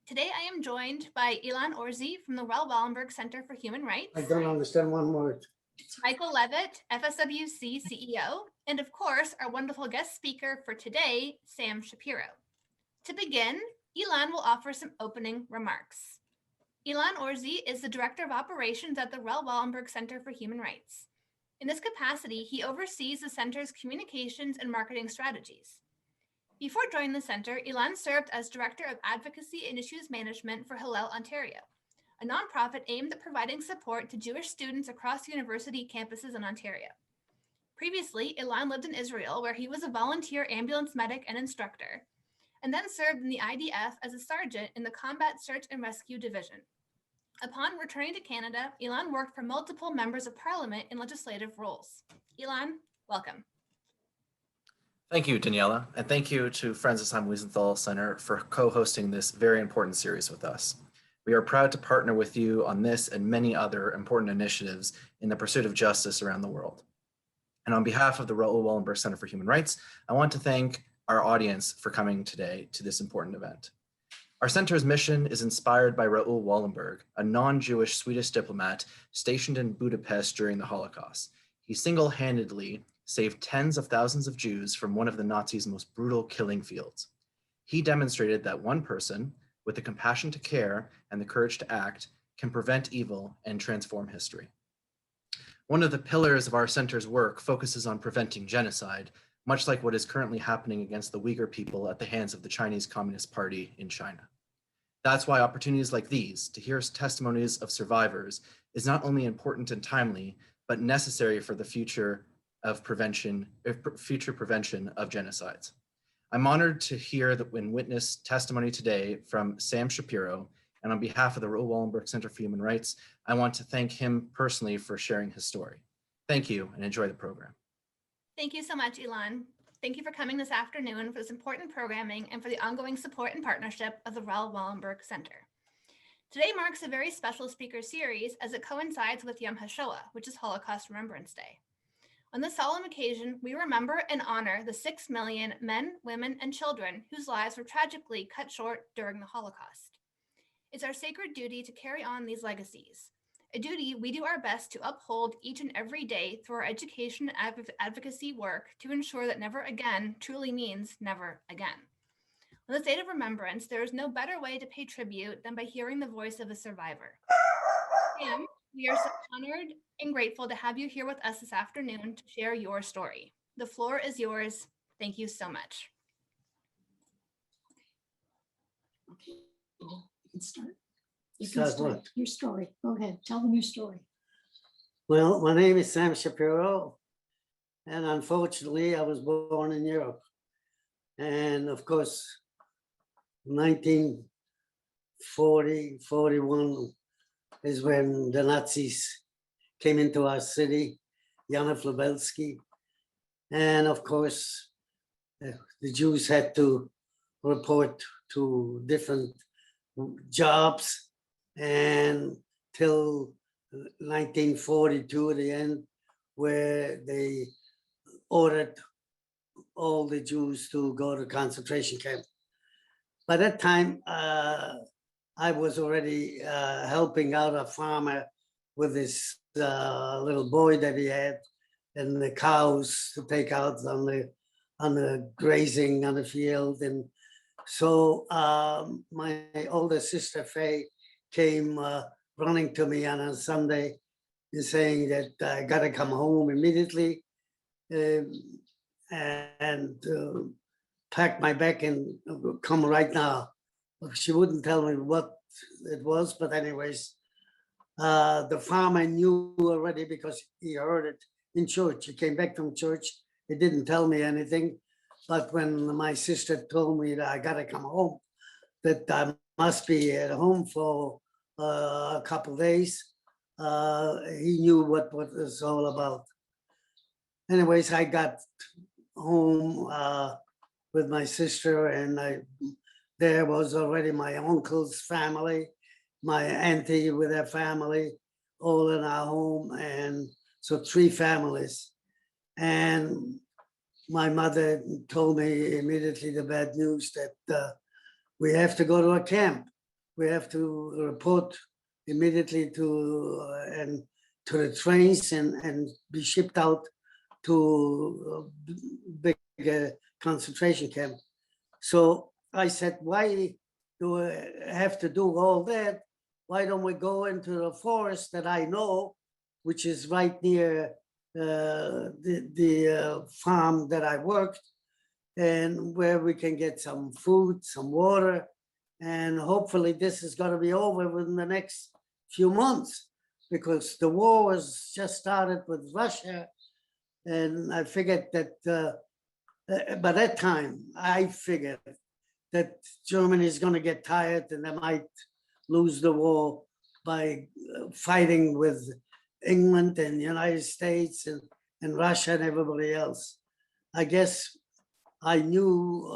Today I am joined by Ilan Orzi from the Raoul Wallenberg Center for Human Rights. I don't understand one word. Michael Levitt, FSWC CEO, and of course, our wonderful guest speaker for today, Sam Shapiro. To begin, Ilan will offer some opening remarks. Ilan Orzi is the Director of Operations at the Raoul Wallenberg Center for Human Rights. In this capacity, he oversees the center's communications and marketing strategies. Before joining the center, Ilan served as Director of Advocacy and Issues Management for Hillel, Ontario, a nonprofit aimed at providing support to Jewish students across university campuses in Ontario. Previously, Ilan lived in Israel, where he was a volunteer ambulance medic and instructor, and then served in the IDF as a sergeant in the Combat Search and Rescue Division. Upon returning to Canada, Ilan worked for multiple members of parliament in legislative roles. Ilan, welcome. Thank you, Daniela, and thank you to Friends of Simon Wiesenthal Center for co-hosting this very important series with us. We are proud to partner with you on this and many other important initiatives in the pursuit of justice around the world. And on behalf of the Raoul Wallenberg Center for Human Rights, I want to thank our audience for coming today to this important event. Our center's mission is inspired by Raoul Wallenberg, a non-Jewish Swedish diplomat stationed in Budapest during the Holocaust. He single-handedly saved tens of thousands of Jews from one of the Nazis' most brutal killing fields. He demonstrated that one person, with the compassion to care and the courage to act, can prevent evil and transform history. One of the pillars of our center's work focuses on preventing genocide, much like what is currently happening against the Uyghur people at the hands of the Chinese Communist Party in China. That's why opportunities like these, to hear testimonies of survivors, is not only important and timely, but necessary for the future prevention of genocides. I'm honored to hear that when witness testimony today from Sam Shapiro, and on behalf of the Raoul Wallenberg Center for Human Rights, I want to thank him personally for sharing his story. Thank you and enjoy the program. Thank you so much, Ilan. Thank you for coming this afternoon for this important programming and for the ongoing support and partnership of the Raoul Wallenberg Center. Today marks a very special speaker series as it coincides with Yom HaShoah, which is Holocaust Remembrance Day. On this solemn occasion, we remember and honor the 6 million men, women, and children whose lives were tragically cut short during the Holocaust. It's our sacred duty to carry on these legacies, a duty we do our best to uphold each and every day through our education and advocacy work to ensure that never again truly means never again. On this day of remembrance, there is no better way to pay tribute than by hearing the voice of a survivor. Sam, we are so honored and grateful to have you here with us this afternoon to share your story. The floor is yours. Thank you so much. Okay, you can start. You can start your story. Go ahead, tell them your story. Well, my name is Sam Shapiro, and unfortunately, I was born in Europe. And of course, 1940, 41 is when the Nazis came into our city, Janef Lubelski. And of course, the Jews had to report to different jobs, and till 1942 at the end, where they ordered all the Jews to go to concentration camp. By that time, I was already helping out a farmer with this little boy that he had, and the cows to take out on the grazing on the field. And so my older sister Faye came running to me on a Sunday and saying that I got to come home immediately and pack my bag and come right now. She wouldn't tell me what it was, but anyways, the farmer knew already because he heard it in church. He came back from church. He didn't tell me anything, but when my sister told me that I got to come home, that I must be at home for a couple of days, he knew what it was all about. Anyways, I got home with my sister, and there was already my uncle's family, my auntie with her family, all in our home, and so 3 families. And my mother told me immediately the bad news that we have to go to a camp. we have to report immediately to the trains and be shipped out to big concentration camp. So I said, why do we have to do all that? Why don't we go into the forest that I know, which is right near the farm that I worked, and where we can get some food, some water, and hopefully this is going to be over within the next few months, because the war was just started with Russia, and I figured that by that time, I figured that Germany is going to get tired and they might lose the war by fighting with England and the United States and Russia and everybody else. I guess I knew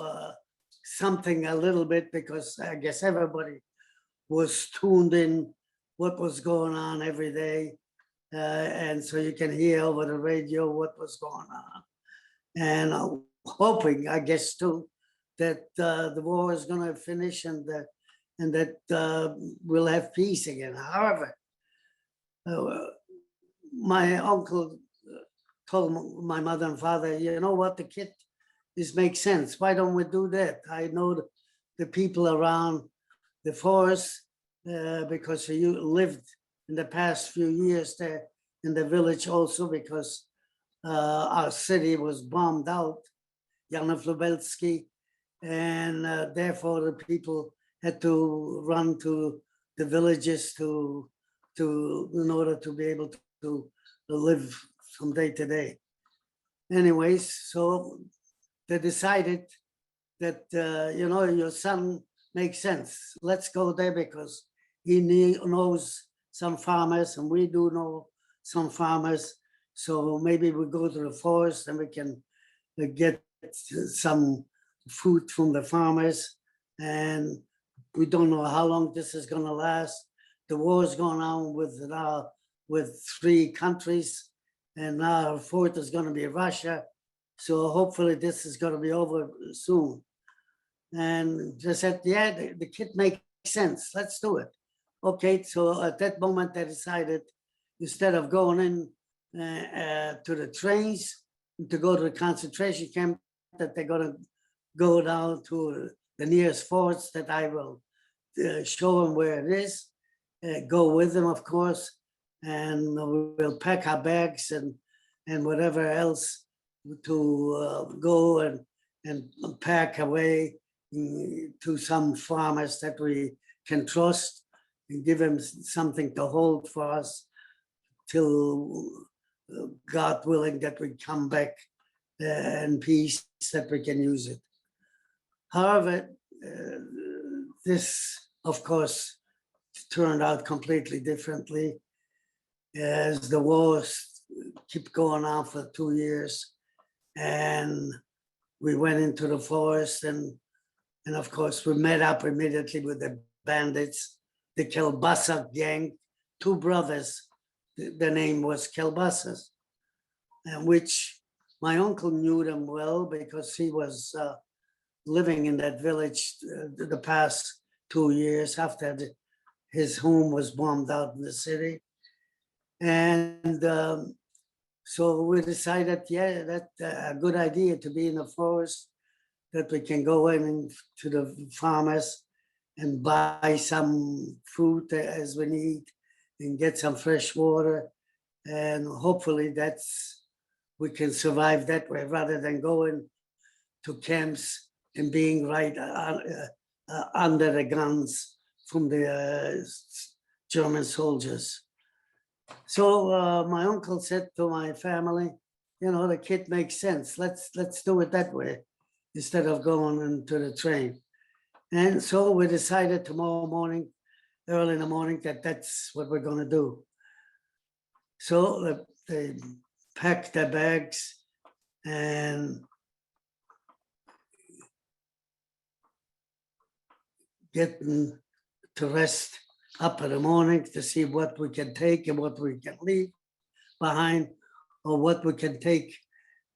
something a little bit, because I guess everybody was tuned in what was going on every day. And so you can hear over the radio what was going on. And hoping, I guess, too, that the war is going to finish and that we'll have peace again. However, my uncle told my mother and father, you know what, the kid, this makes sense. Why don't we do that? I know the people around the forest because you lived in the past few years there in the village also, because our city was bombed out, Janov Lubelski, and therefore the people had to run to the villages in order to be able to live from day to day. Anyways, so they decided that, you know, your son makes sense. Let's go there because he knows some farmers and we do know some farmers. So maybe we go to the forest and we can get some food from the farmers. And we don't know how long this is going to last. The war is going on with 3 countries, and now 4th is going to be Russia. So hopefully this is going to be over soon. And they said, yeah, the kid makes sense. Let's do it. Okay, so at that moment they decided, instead of going in to the trains to go to the concentration camp, that they're going to go down to the nearest forts that I will show them where it is, go with them, of course, and we'll pack our bags and whatever else to go and pack away to some farmers that we can trust and give them something to hold for us till God willing that we come back in peace, that we can use it. However, this, of course, turned out completely differently as the wars keep going on for 2 years. And we went into the forest and of course we met up immediately with the bandits, the Kelbasa gang, 2 brothers. The name was Kelbasas, and which my uncle knew them well because he was living in that village the past 2 years after his home was bombed out in the city. And so we decided, yeah, that's a good idea to be in the forest, that we can go in to the farmers and buy some food as we need and get some fresh water. And hopefully we can survive that way rather than going to camps and being right under the guns from the German soldiers. So my uncle said to my family, you know, the kid makes sense. Let's do it that way instead of going into the train. And so we decided tomorrow morning, early in the morning, that that's what we're going to do. So they packed their bags and getting to rest up in the morning to see what we can take and what we can leave behind, or what we can take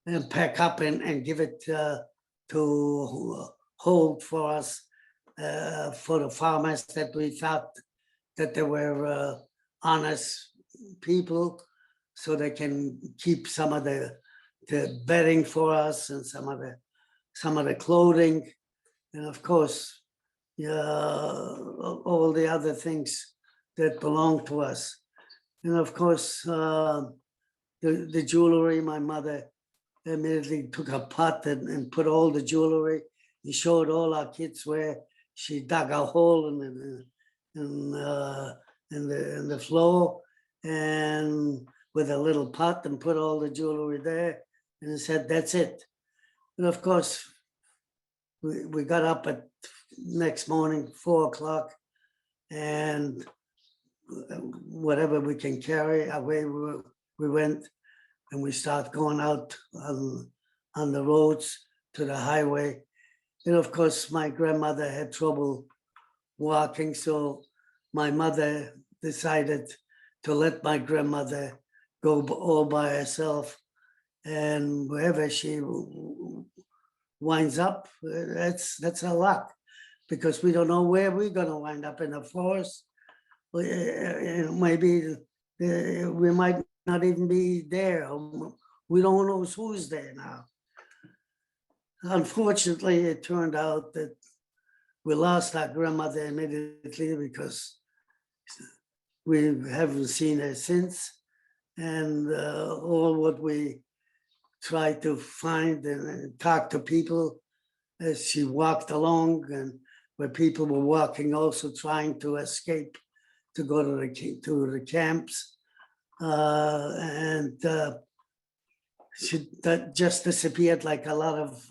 and pack up and give it to hold for us for the farmers that we thought that they were honest people, so they can keep some of the bedding for us and some of the clothing, and of course, all the other things that belong to us. And of course, the jewelry, my mother immediately took a pot and put all the jewelry. He showed all our kids where she dug a hole in the floor and with a little pot and put all the jewelry there. And he said, that's it. And of course, we got up at next morning, 4 o'clock, and whatever we can carry, away we went, and we start going out on the roads to the highway. And of course, my grandmother had trouble walking, so my mother decided to let my grandmother go all by herself, and wherever she winds up, that's her luck, because we don't know where we're going to wind up in the forest. Maybe we might not even be there. We don't know who's there now. Unfortunately, it turned out that we lost our grandmother immediately because we haven't seen her since. And all what we tried to find and talk to people as she walked along, and where people were walking also trying to escape to go to the camps. She just disappeared like a lot of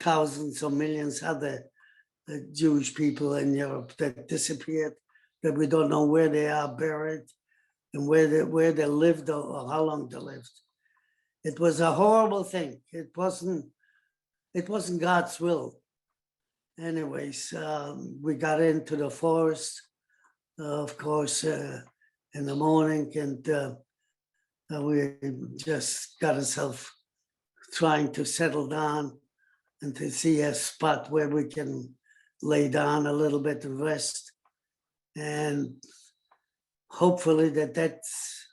thousands or millions other Jewish people in Europe that disappeared, that we don't know where they are buried and where they lived or how long they lived. It was a horrible thing. It wasn't God's will. Anyways, we got into the forest, of course, in the morning, and we just got ourselves trying to settle down and to see a spot where we can lay down a little bit to rest. And hopefully that's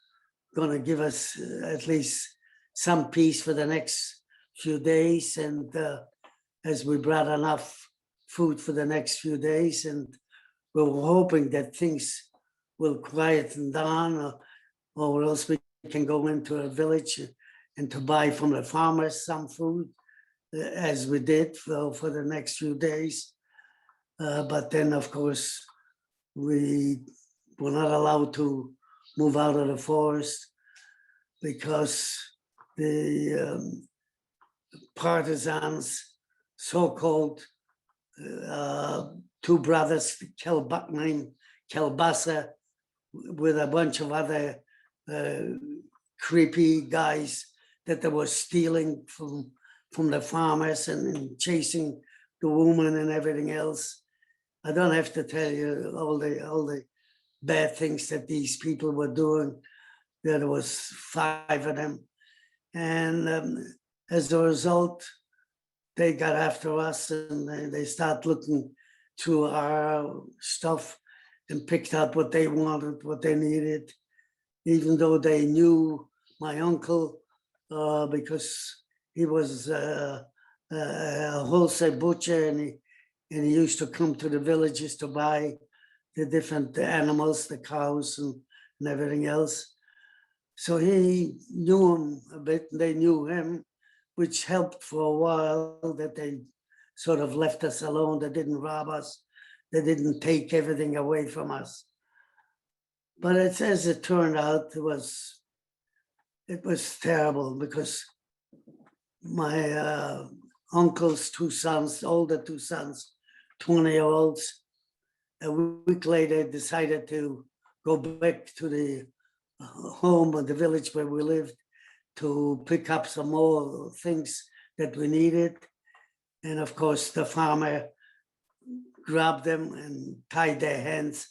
going to give us at least some peace for the next few days. And as we brought enough food for the next few days, and we were hoping that things will quieten down, or else we can go into a village and to buy from the farmers some food, as we did for the next few days. But then, of course, we were not allowed to move out of the forest because the partisans, so-called two brothers named Kelbasa, with a bunch of other creepy guys that they were stealing from the farmers and chasing the woman and everything else. I don't have to tell you all the bad things that these people were doing. There was 5 of them. And as a result, they got after us, and they start looking through our stuff and picked out what they wanted, what they needed, even though they knew my uncle, because he was a wholesale butcher, and he used to come to the villages to buy the different animals, the cows and everything else. So he knew him a bit, and they knew him, which helped for a while, that they sort of left us alone. They didn't rob us. They didn't take everything away from us. But as it turned out, it was terrible, because my uncle's 2 sons, older 2 sons, 20-year-olds, a week later decided to go back to the home or the village where we lived to pick up some more things that we needed. And of course, the farmer grabbed them and tied their hands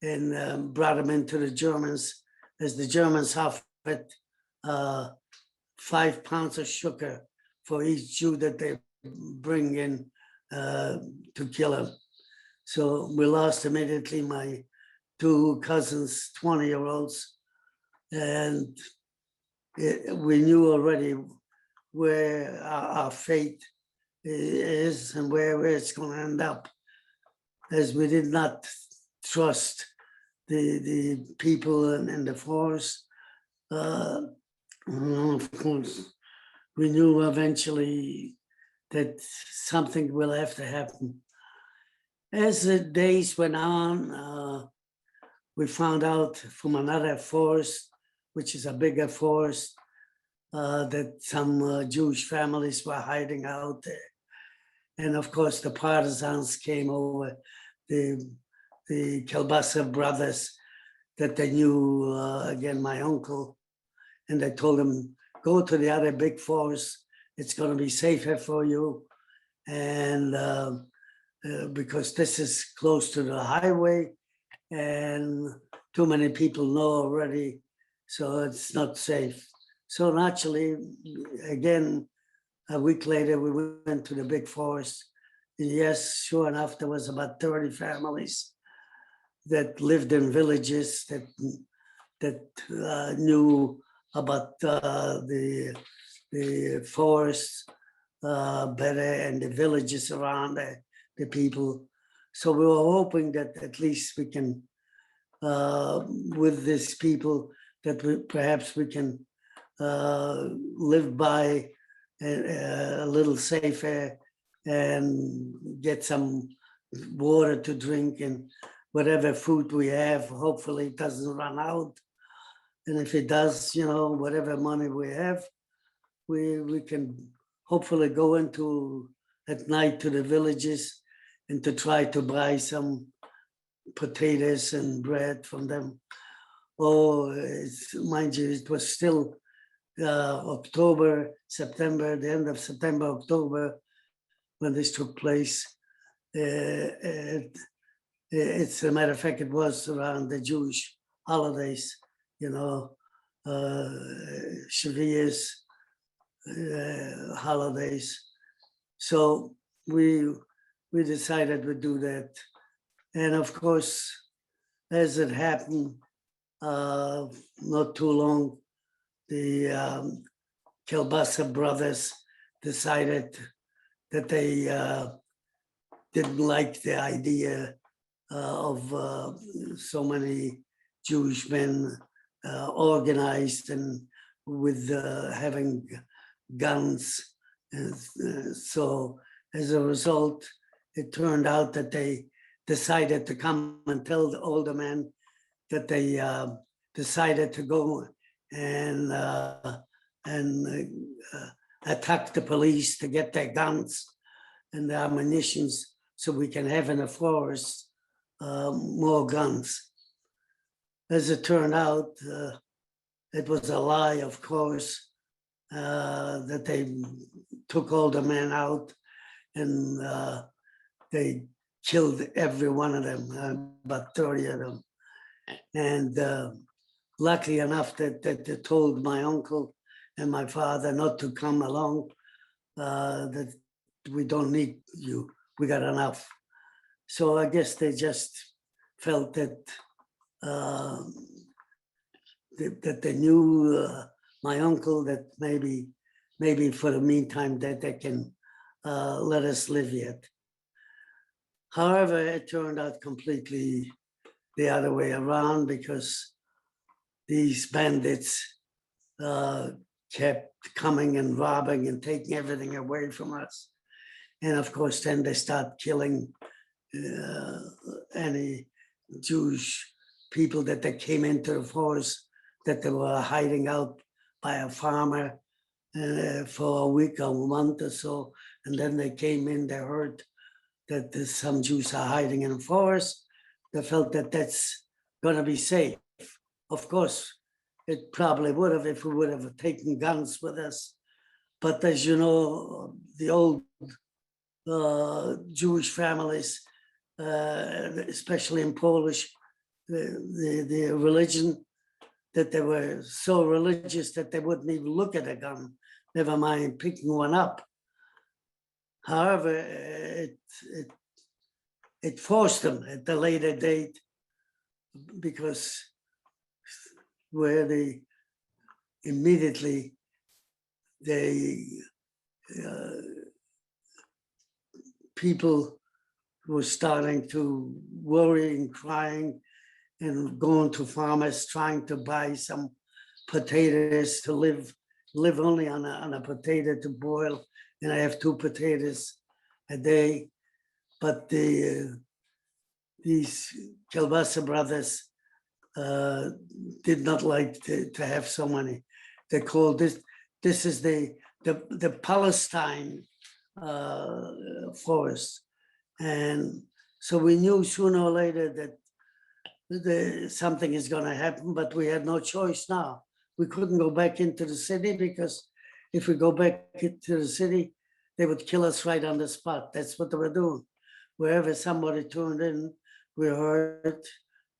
and brought them into the Germans, as the Germans offered 5 pounds of sugar for each Jew that they bring in to kill him. So we lost immediately my two cousins, 20-year-olds, and we knew already where our fate is and where it's going to end up, as we did not trust the people in the forest. Of course, we knew eventually that something will have to happen. As the days went on, we found out from another forest, which is a bigger forest, that some Jewish families were hiding out there. And of course, the partisans came over, the Kielbasa brothers that they knew, again, my uncle, and they told him, go to the other big forest, it's going to be safer for you. And because this is close to the highway and too many people know already, so it's not safe. So naturally, again, a week later, we went to the big forest. And yes, sure enough, there was about 30 families that lived in villages that knew about the forests better and the villages around the people. So we were hoping that at least we can, with these people, that perhaps we can live by a little safer and get some water to drink, and whatever food we have, hopefully it doesn't run out. And if it does, whatever money we have, we can hopefully go into at night to the villages and to try to buy some potatoes and bread from them. Mind you, it was still October, September, the end of September, October, when this took place. It's a matter of fact, it was around the Jewish holidays, Shavuos holidays. So we decided we'd do that. And of course, as it happened, not too long, the Kielbasa brothers decided that they didn't like the idea of so many Jewish men organized and with having guns. So as a result, it turned out that they decided to come and tell the older men that they decided to go and attack the police to get their guns and their ammunitions so we can have in the forest more guns. As it turned out, it was a lie, of course, that they took all the men out and they killed every one of them, about 30 of them. And luckily enough that they told my uncle and my father not to come along, that we don't need you, we got enough. So I guess they just felt that that they knew my uncle, that maybe for the meantime that they can let us live yet. However, it turned out completely the other way around, because these bandits kept coming and robbing and taking everything away from us. And of course, then they start killing any Jewish people that they came into the forest, that they were hiding out by a farmer for a week or a month or so. And then they came in, they heard that there's some Jews are hiding in the forest. They felt that that's going to be safe. Of course, it probably would have if we would have taken guns with us. But as you know, the old Jewish families, especially in Polish, the religion, that they were so religious that they wouldn't even look at a gun, never mind picking one up. However, it forced them at the later date, because where they immediately people were starting to worry and crying and going to farmers trying to buy some potatoes to live only on a potato to boil, and I have 2 potatoes a day. But these Kielbasa brothers did not like to have so many. They called this is the Palestine forest. And so we knew sooner or later that something is going to happen, but we had no choice now. We couldn't go back into the city, because if we go back into the city, they would kill us right on the spot. That's what they were doing. Wherever somebody turned in, we heard.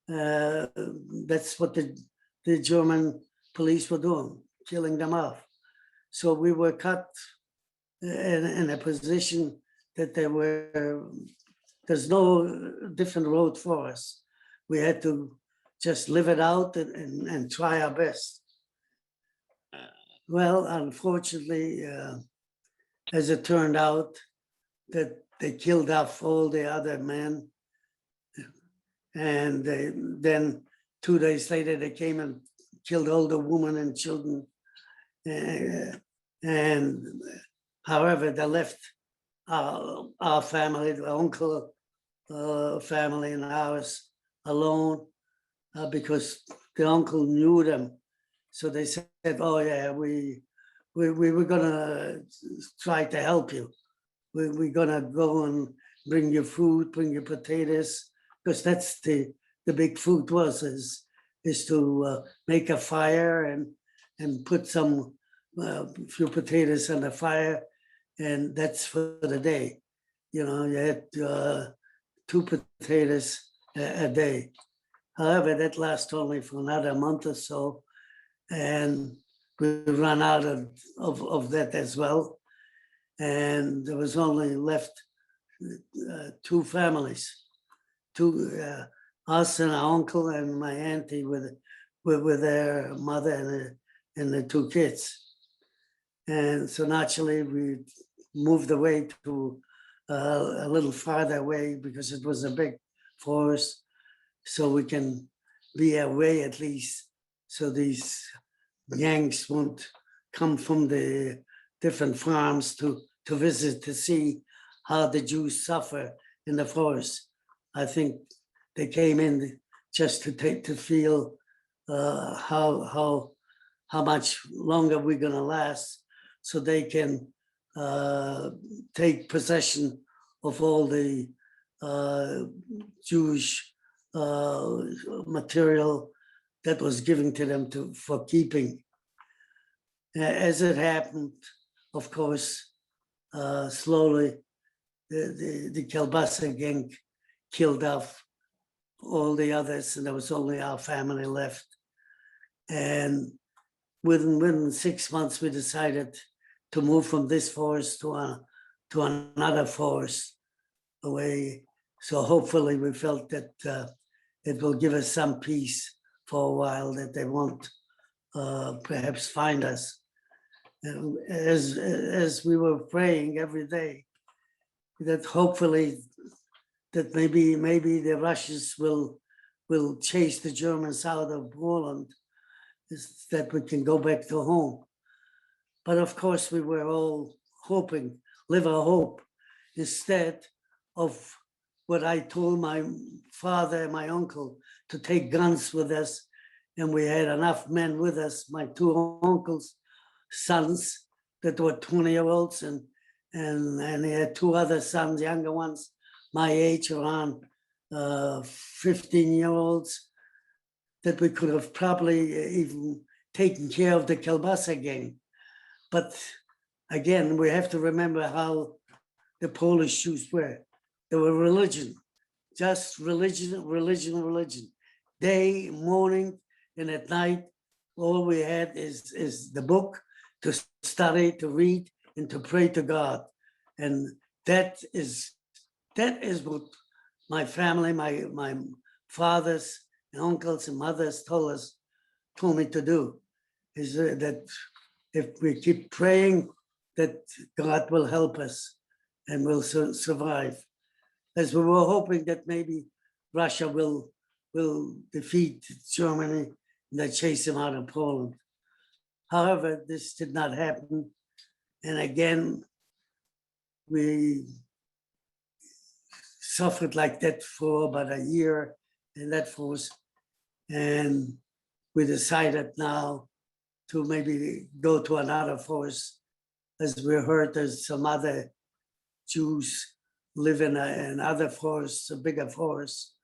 That's what the German police were doing, killing them off. So we were cut in a position that there's no different road for us. We had to just live it out and try our best. Well, unfortunately, as it turned out, that they killed off all the other men. And then 2 days later, they came and killed all the women and children. And however, they left our family, the uncle family and ours alone, because the uncle knew them. So they said, oh yeah, we were gonna try to help you. We're gonna go and bring you food, bring you potatoes, because that's the big food is to make a fire and put some few potatoes on the fire, and that's for the day. You know, you had 2 potatoes a day. However, that lasts only for another month or so, and we ran out of that as well. And there was only left 2 families, us and our uncle and my auntie with their mother and the 2 kids. And so naturally we moved away to a little farther away, because it was a big forest, so we can be away at least, so these gangs won't come from the different farms to visit, to see how the Jews suffer in the forest. I think they came in just to feel how much longer we're gonna last, so they can take possession of all the Jewish material that was given to them for keeping. As it happened, of course, slowly the Kielbasa gang killed off all the others, and there was only our family left. And within 6 months, we decided to move from this forest to another forest away. So hopefully we felt that it will give us some peace for a while, that they won't perhaps find us. And as we were praying every day, that hopefully that maybe the Russians will chase the Germans out of Poland, that we can go back to home. But of course, we were all hoping, live our hope, instead of what I told my father and my uncle, to take guns with us. And we had enough men with us, my 2 uncles' sons that were 20-year-olds, and he had 2 other sons, younger ones, my age, around 15-year-olds, that we could have probably even taken care of the Kielbasa gang. But again, we have to remember how the Polish Jews were. They were religion, just religion. Day, morning, and at night, all we had is the book to study, to read, and to pray to God. And that is what my family, my fathers and uncles and mothers told me to do, is that if we keep praying, that God will help us and we'll survive. As we were hoping that maybe Russia will defeat Germany and they chase them out of Poland. However, this did not happen. And again, we suffered like that for about a year in that force. And we decided now to maybe go to another force. As we heard, there's some other Jews live in another forest, a bigger forest.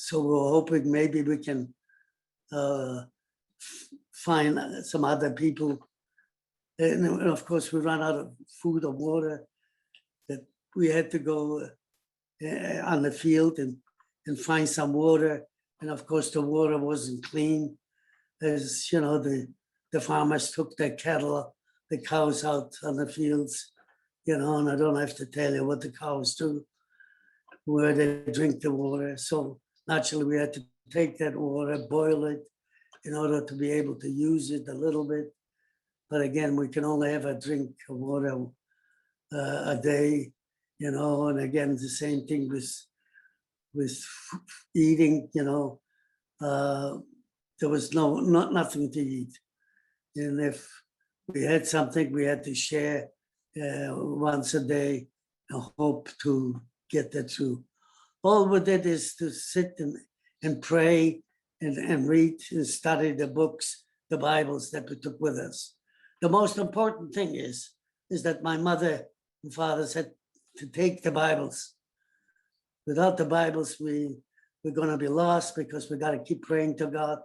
So we're hoping maybe we can find some other people. And of course, we ran out of food or water, that we had to go on the field and find some water. And of course, the water wasn't clean. As you know, the farmers took their cattle, the cows out on the fields, you know, and I don't have to tell you what the cows do, where they drink the water. So naturally, we had to take that water, boil it in order to be able to use it a little bit. But again, we can only have a drink of water a day, you know, and again, the same thing with eating, you know, there was nothing to eat. And if we had something, we had to share once a day and hope to get that through. All we did is to sit and pray and read and study the books, the Bibles that we took with us. The most important thing is that my mother and father said to take the Bibles. Without the Bibles, we're going to be lost, because we got to keep praying to God,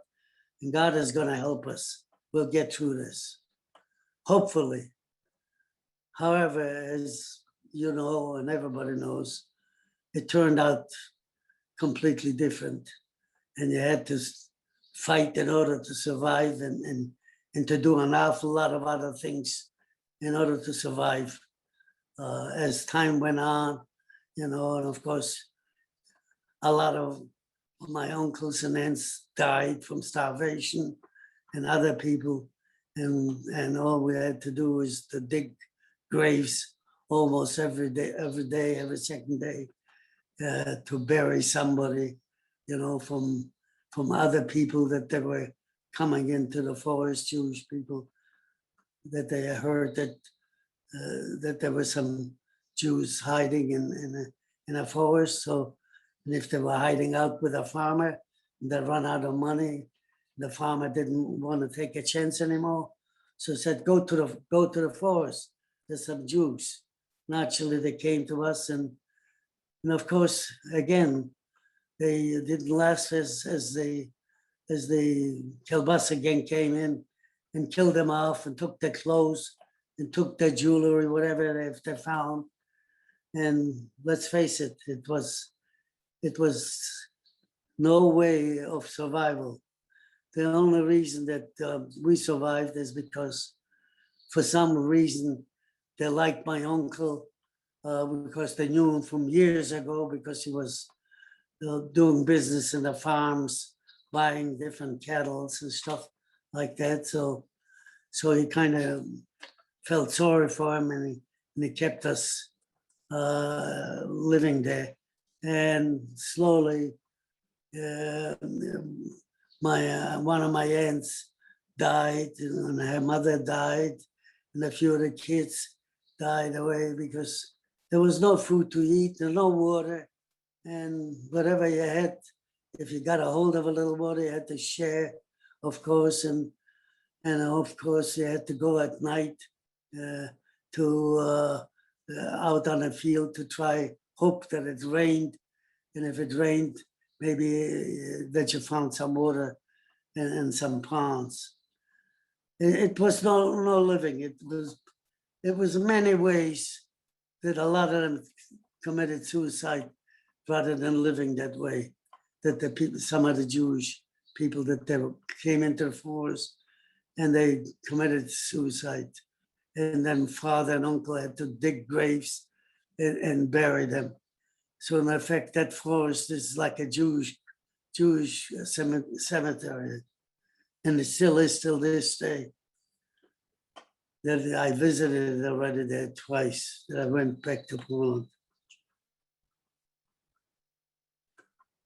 and God is going to help us. We'll get through this, hopefully. However, as you know, and everybody knows, it turned out completely different, and you had to fight in order to survive and to do an awful lot of other things in order to survive. As time went on, you know, and of course, a lot of my uncles and aunts died from starvation, and other people, and all we had to do was to dig graves almost every day, every second day, to bury somebody, you know, from other people that they were coming into the forest, Jewish people, that they heard that there were some Jews hiding in a forest. So, and if they were hiding out with a farmer, they run out of money, the farmer didn't want to take a chance anymore. So said, go to the forest. There's some Jews. Naturally, they came to us, and of course, again, they didn't last as the Kielbasa gang came in and killed them off and took their clothes and took their jewelry, whatever they found. And let's face it, it was no way of survival. The only reason that we survived is because, for some reason, they liked my uncle, because they knew him from years ago, because he was doing business in the farms, buying different cattle and stuff like that. So he kind of felt sorry for him, and he kept us living there. And slowly, one of my aunts died, and her mother died, and a few of the kids died away because there was no food to eat and no water. And whatever you had, if you got a hold of a little water, you had to share, of course. And of course, you had to go at night to out on the field to try, hope that it rained. And if it rained, maybe that you found some water and some ponds. It was no living. It was many ways that a lot of them committed suicide rather than living that way. That the people, some of the Jewish people, that they came into the forest and they committed suicide. And then father and uncle had to dig graves and bury them. So in effect, that forest is like a Jewish cemetery, and it still is till this day. That I visited it already there twice. That I went back to Poland.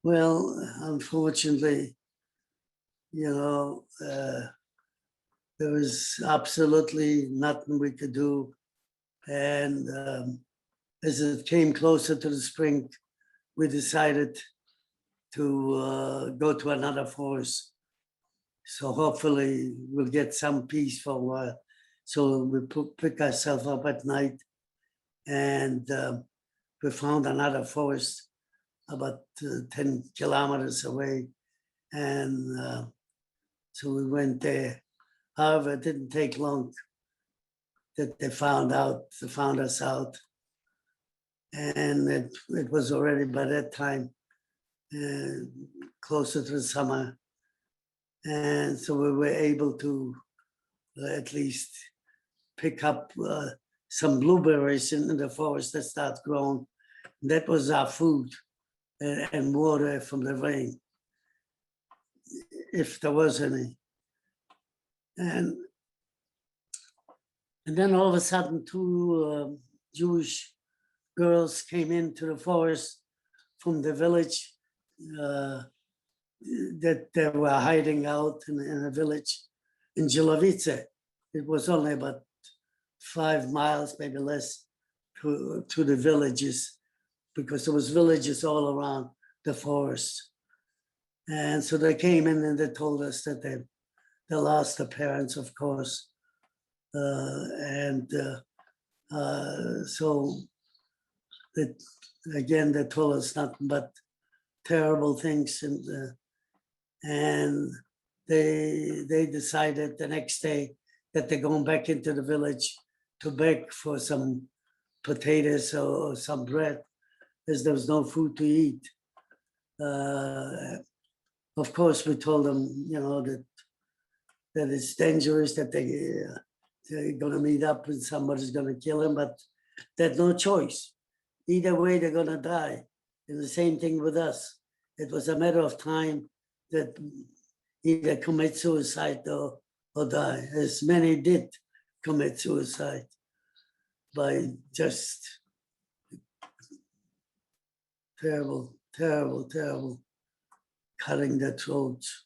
Well, unfortunately, there was absolutely nothing we could do. And as it came closer to the spring, we decided to go to another forest. So hopefully we'll get some peace for a while. So we pick ourselves up at night, and we found another forest about 10 kilometers away. And so we went there. However, it didn't take long that they found us out. And it was already by that time closer to the summer. And so we were able to at least pick up some blueberries in the forest that start growing. That was our food and water from the rain, if there was any. And then all of a sudden, two Jewish girls came into the forest from the village that they were hiding out in a village in Jilovice. It was only about 5 miles, maybe less, to the villages, because there was villages all around the forest. And so they came in and they told us that they lost their parents, of course. So that, again, they told us nothing but terrible things. And they decided the next day that they're going back into the village to beg for some potatoes or some bread, as there was no food to eat. Of course, we told them, that it's dangerous, that they're going to meet up and somebody's going to kill them, but they had no choice. Either way, they're going to die. And the same thing with us. It was a matter of time that either commit suicide or die, as many did commit suicide by just terrible cutting their throats.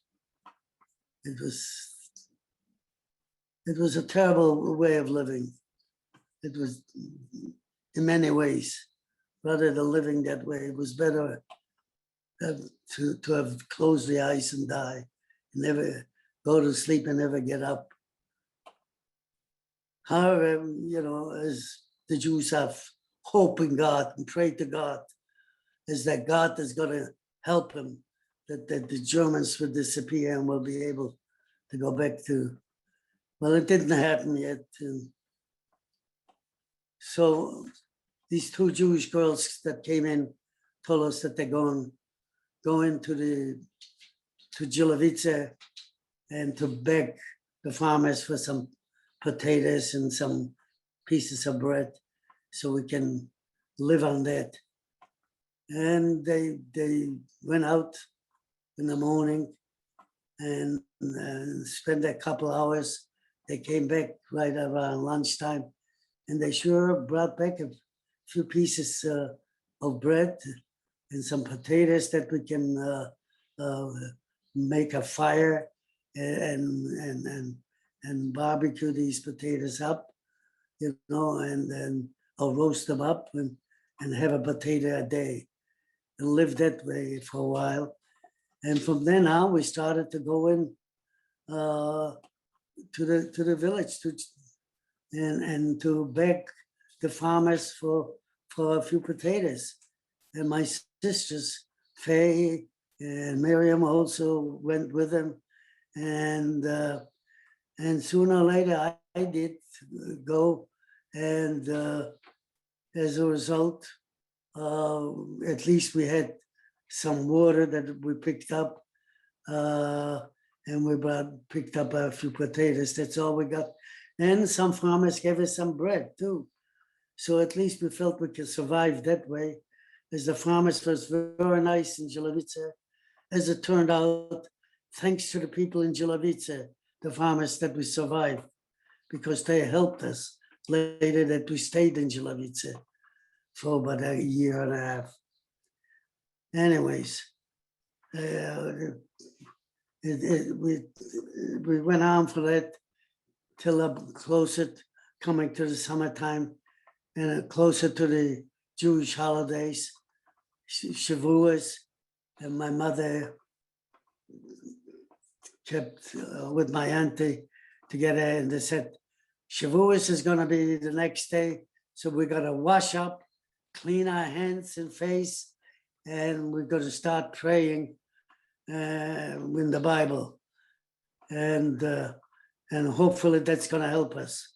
It was a terrible way of living. It was, in many ways, rather than living that way, it was better to have closed the eyes and die, and never go to sleep and never get up. However, as the Jews have hope in God and pray to God, is that God is going to help them, that the Germans will disappear and will be able to go back to, well, it didn't happen yet. So these two Jewish girls that came in told us that they're going into to Jilovice and to beg the farmers for some potatoes and some pieces of bread so we can live on that. And they went out in the morning and spent a couple hours. They came back right around lunchtime, and they sure brought back a few pieces of bread and some potatoes that we can make a fire and barbecue these potatoes up, and then I'll roast them up and have a potato a day and live that way for a while. And from then on, we started to go in to the village and to beg the farmers for a few potatoes. And my sisters, Faye and Miriam, also went with them. And sooner or later, I did go. And as a result, at least we had some water that we picked up. And we picked up a few potatoes. That's all we got. And some farmers gave us some bread too. So at least we felt we could survive that way, as the farmers was very nice in Jilovice. As it turned out, thanks to the people in Jilovice, the farmers, that we survived, because they helped us later, that we stayed in Jilovice for about a year and a half. Anyways, we went on for that till up closer, coming to the summertime and closer to the Jewish holidays, Shavuos, and my mother kept with my auntie together, and they said, Shavuos is going to be the next day, so we got to wash up, clean our hands and face, and we're going to start praying in the Bible, and hopefully that's going to help us.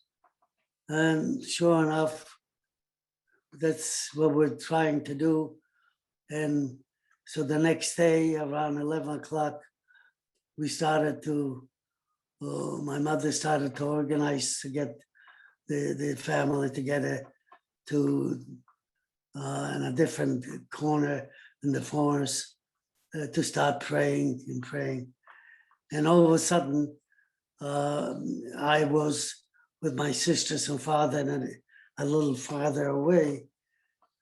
And sure enough, that's what we're trying to do. And so the next day, around 11 o'clock, we started to, my mother started to organize to get the family together to in a different corner in the forest to start praying and praying. And all of a sudden, I was with my sisters and father and a little farther away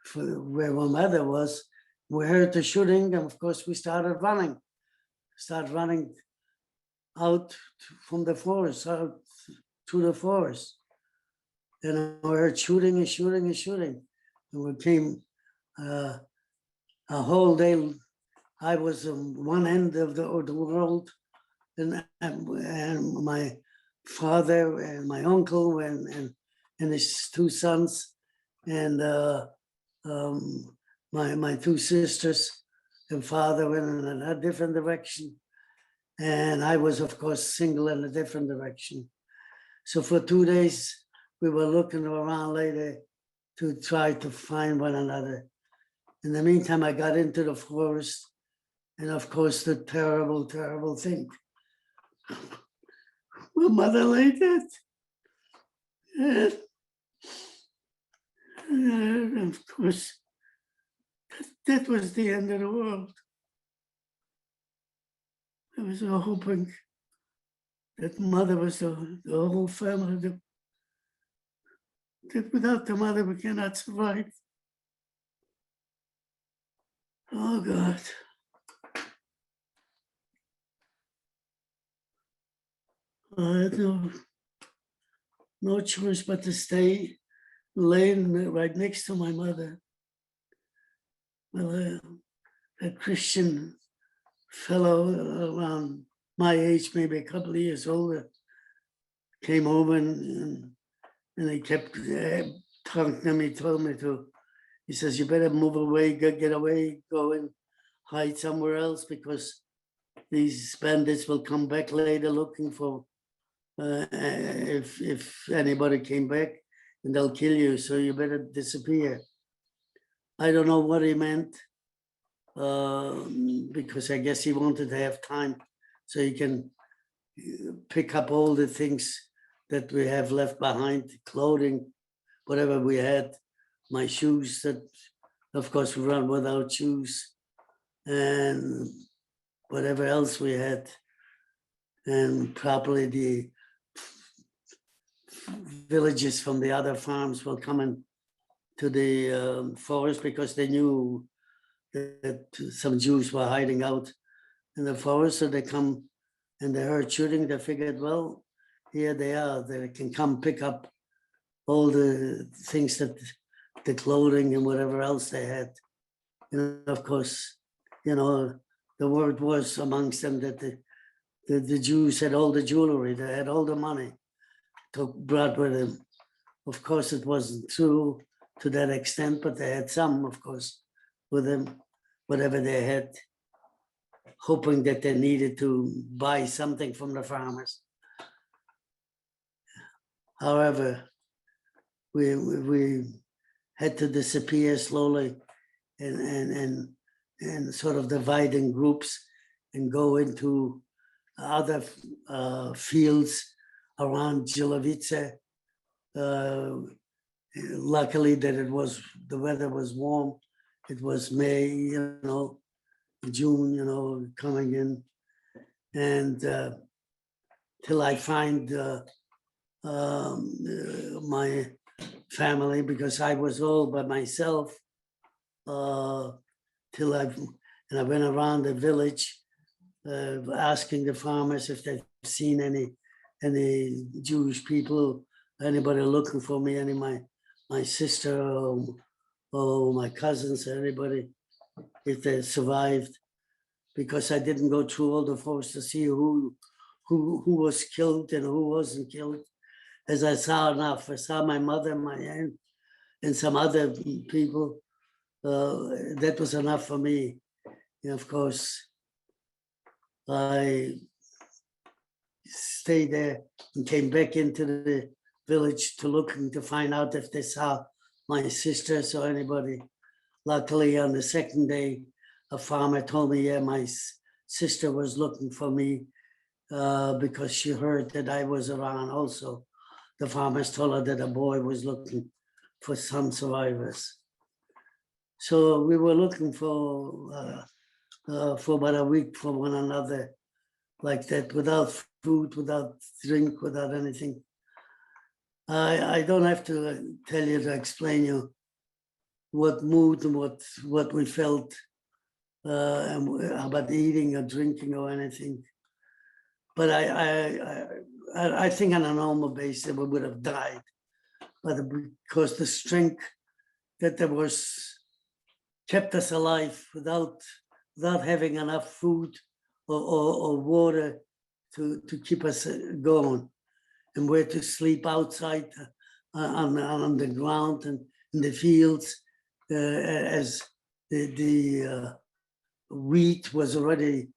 from where my mother was. We heard the shooting, and of course we started running out from the forest, out to the forest. And I heard shooting and shooting and shooting. And we came a whole day. I was on one end of the world, and my father and my uncle and his two sons, and my two sisters and father went in a different direction. And I was, of course, single in a different direction. So for 2 days, we were looking around later to try to find one another. In the meantime, I got into the forest, and of course, the terrible, terrible thing. My mother lay dead. And of course, that was the end of the world. I was hoping that mother was the whole family, that without the mother we cannot survive. Oh God. I had no choice but to stay laying right next to my mother. Well, a Christian fellow around my age, maybe a couple of years older, came over and he kept talking to me, told me to, he says, you better move away, get away, go and hide somewhere else, because these bandits will come back later looking for, if anybody came back, and they'll kill you, so you better disappear. I don't know what he meant, because I guess he wanted to have time so he can pick up all the things that we have left behind, clothing, whatever we had, my shoes that, of course, we run without shoes, and whatever else we had, and probably the villages from the other farms will come in to the forest, because they knew that some Jews were hiding out in the forest. So they come and they heard shooting. They figured, well, here they are. They can come pick up all the things, that the clothing and whatever else they had. And of course, the word was amongst them that the Jews had all the jewelry. They had all the money brought with them. Of course, it wasn't true to that extent, but they had some, of course, with them, whatever they had, hoping that they needed to buy something from the farmers. However, we had to disappear slowly and sort of divide in groups and go into other fields around Jilovice, luckily that the weather was warm. It was May, June, coming in. And till I find my family, because I was all by myself till I went around the village asking the farmers if they've seen any Jewish people, anybody looking for me, any my sister or my cousins, anybody, if they survived, because I didn't go through all the forest to see who was killed and who wasn't killed. As I saw enough, I saw my mother, my aunt, and some other people. That was enough for me. And of course, I stayed there and came back into the village to look and to find out if they saw my sisters or anybody. Luckily, on the second day, a farmer told me, yeah, my sister was looking for me because she heard that I was around also. The farmers told her that a boy was looking for some survivors. So we were looking for about a week for one another, like that, without food, without drink, without anything. I don't have to tell you to explain you what mood and what we felt and about eating or drinking or anything. But I think on a normal basis we would have died, but because the strength that there was kept us alive without having enough food or water to keep us going, and where to sleep outside on the ground and in the fields as the wheat was already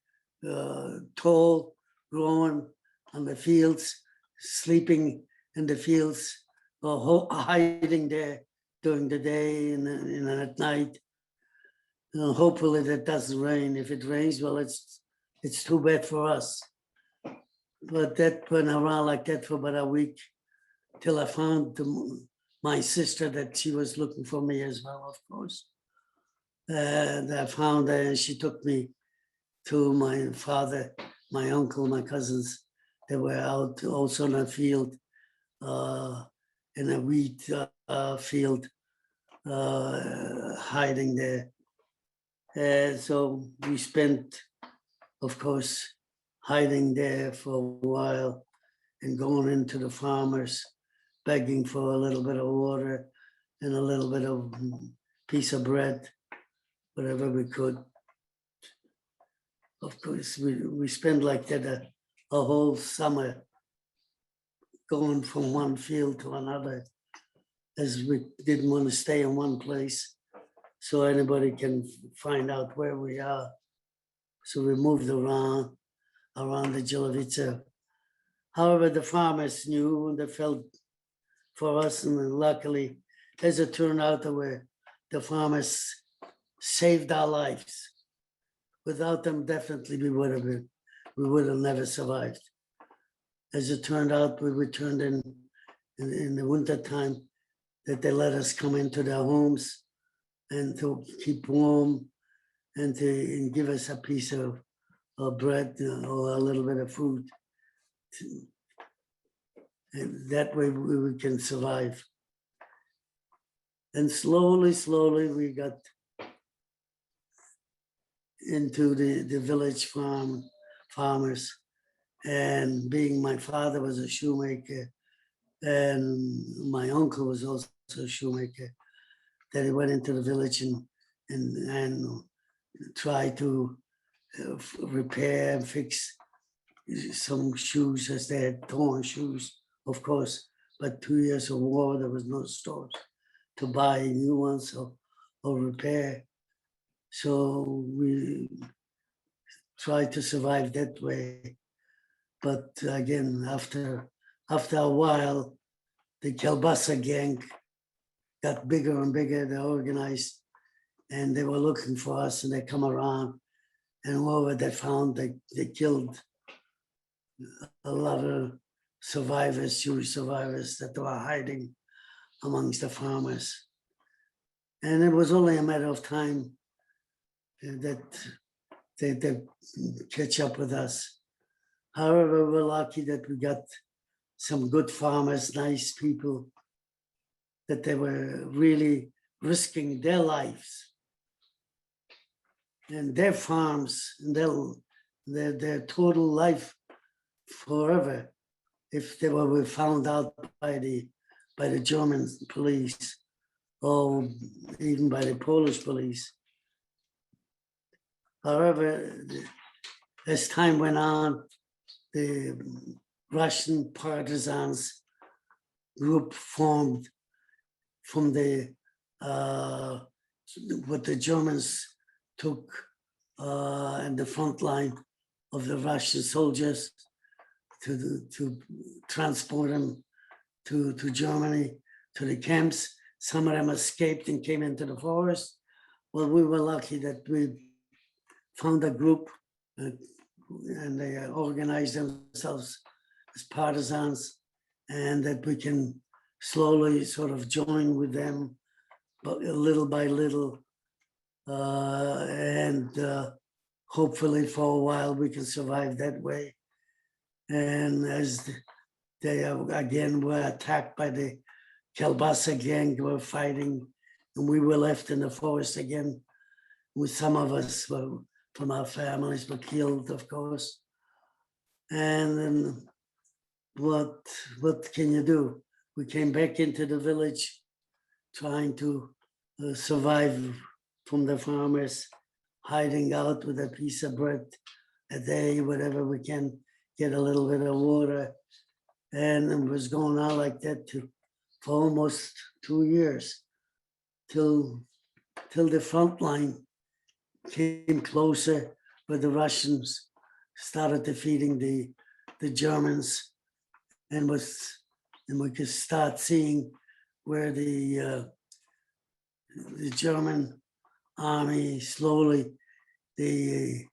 tall, growing on the fields, sleeping in the fields, or hiding there during the day and at night. Hopefully that doesn't rain. If it rains, well, it's too bad for us. But that went around like that for about a week till I found my sister, that she was looking for me as well, of course. And I found her and she took me to my father, my uncle, my cousins. They were out also in a field, in a wheat field, hiding there. So we spent, of course, hiding there for a while and going into the farmers, begging for a little bit of water and a little bit of piece of bread, whatever we could. Of course, we spent like that a whole summer going from one field to another, as we didn't want to stay in one place so anybody can find out where we are. So we moved around the Jilovica. However, the farmers knew and they felt for us, and luckily, as it turned out, the farmers saved our lives. Without them, definitely we would have never survived. As it turned out, we returned in the winter time, that they let us come into their homes and to keep warm and to give us a piece of bread or a little bit of food. And that way we can survive. And slowly we got into the village farmers. And being my father was a shoemaker and my uncle was also a shoemaker, that he went into the village and tried to repair and fix some shoes, as they had torn shoes, of course. But 2 years of war, there was no stores to buy new ones or repair. So we tried to survive that way. But again, after a while, the Kielbasa gang got bigger and bigger. They organized, and they were looking for us, and they come around, and whoever they found, they killed a lot of survivors, Jewish survivors that were hiding amongst the farmers. And it was only a matter of time that they catch up with us. However, we're lucky that we got some good farmers, nice people, that they were really risking their lives and their farms and their total life forever if they were found out by the German police or even by the Polish police. However, as time went on, the Russian partisans group formed from what the Germans took in the front line of the Russian soldiers to transport them to Germany, to the camps. Some of them escaped and came into the forest. Well, we were lucky that we found a group and they organized themselves as partisans, and that we can slowly sort of join with them, but little by little, and hopefully for a while we can survive that way. And as they again were attacked by the Kielbasa gang, were fighting, and we were left in the forest again, with some of us from our families were killed, of course. And then what can you do? We came back into the village trying to survive from the farmers, hiding out with a piece of bread a day, whatever we can, get a little bit of water. And it was going on like that for almost 2 years, till the front line came closer, where the Russians started defeating the Germans, and we could start seeing where the German army slowly they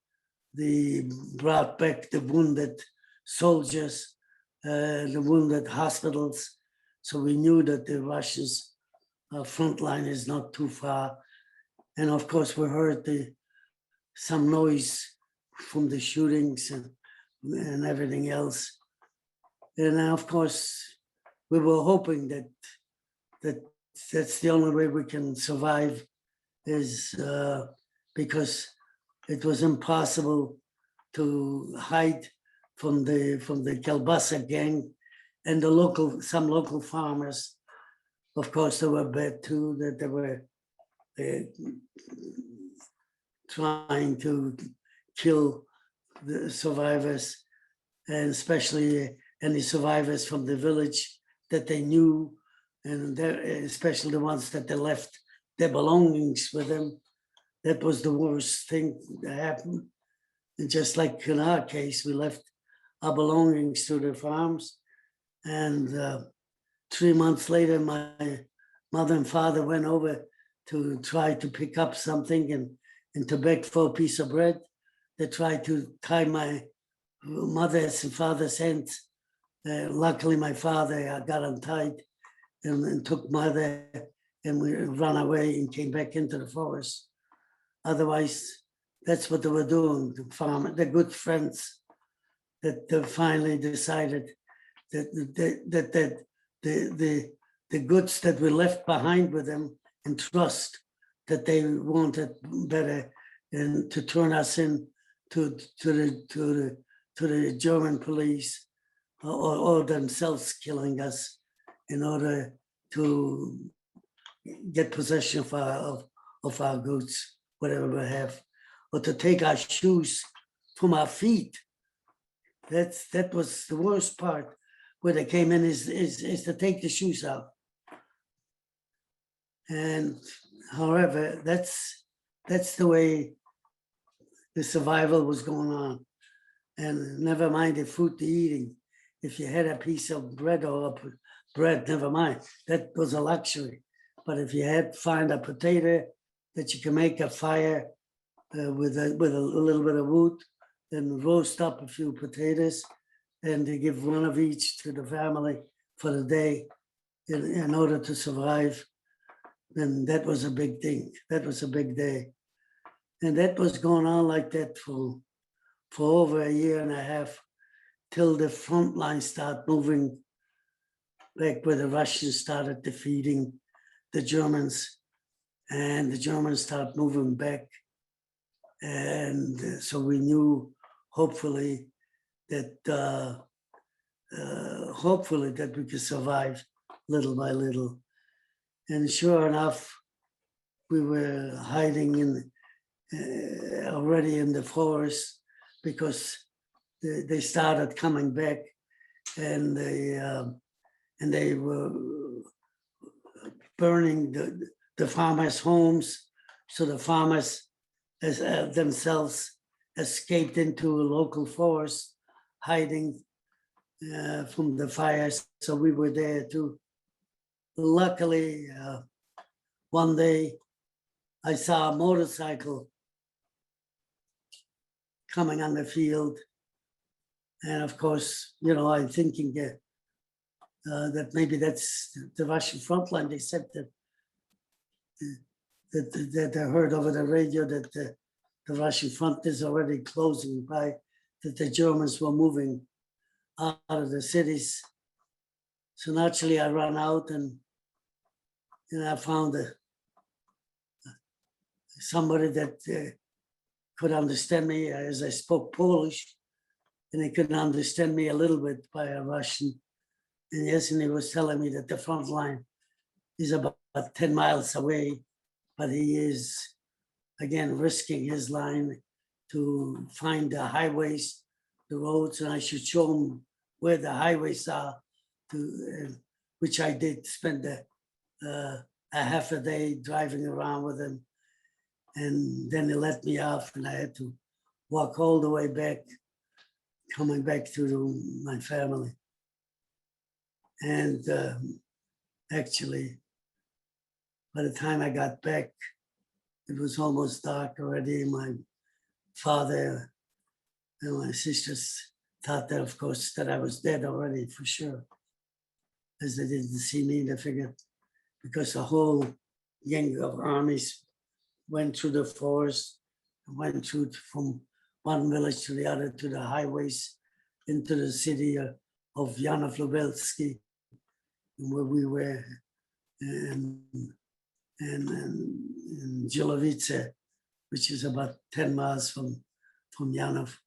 brought back the wounded soldiers, the wounded hospitals. So we knew that the Russians' front line is not too far. And of course, we heard some noise from the shootings and everything else. And of course, we were hoping that that's the only way we can survive, is because it was impossible to hide from the Kielbasa gang and some local farmers. Of course, they were bad too, that they were trying to kill the survivors, and especially any survivors from the village that they knew, and especially the ones that they left their belongings with them. That was the worst thing that happened. And just like in our case, we left our belongings to the farms. And 3 months later, my mother and father went over to try to pick up something and to beg for a piece of bread. They tried to tie my mother's and father's hands. Luckily, my father got untied and took mother, and we ran away and came back into the forest. Otherwise, that's what they were doing. The good friends that they finally decided that the goods that we left behind with them in trust, that they wanted better, and to turn us in to the German police, or themselves killing us in order to get possession of our goods, whatever we have, or to take our shoes from our feet. That was the worst part, where they came in, is to take the shoes out. And however, that's the way the survival was going on. And never mind the food to eating. If you had a piece of bread never mind, that was a luxury. But if you had find a potato that you can make a fire with a little bit of wood, then roast up a few potatoes, and they give one of each to the family for the day. in order to survive. And that was a big thing. That was a big day. And that was going on like that for over a year and a half, till the front line started moving back where the Russians started defeating the Germans, and the Germans started moving back. And so we knew hopefully that we could survive little by little. And sure enough, we were hiding in already in the forest, because they started coming back, and they were burning the farmers' homes. So the farmers themselves escaped into a local forest, hiding from the fires. So we were there too. Luckily, one day I saw a motorcycle coming on the field. And of course, I'm thinking that maybe that's the Russian front line. They said that I heard over the radio that the Russian front is already closing by, that the Germans were moving out of the cities. So naturally I ran out, and I found somebody that could understand me, as I spoke Polish, and he could understand me a little bit by a Russian. And yes, and he was telling me that the front line is about 10 miles away, but he is, again, risking his line to find the highways, the roads, and I should show him where the highways are, which I did spend a half a day driving around with him. And then he let me off, and I had to walk all the way back, coming back to my family. And actually, by the time I got back, it was almost dark already. My father and my sisters thought that, of course, that I was dead already for sure, as they didn't see me. They figured, because the whole gang of armies went through the forest, went through from one village to the other, to the highways, into the city of Janów-Lubelski, where we were, and Żyłowice, which is about 10 miles from Janów.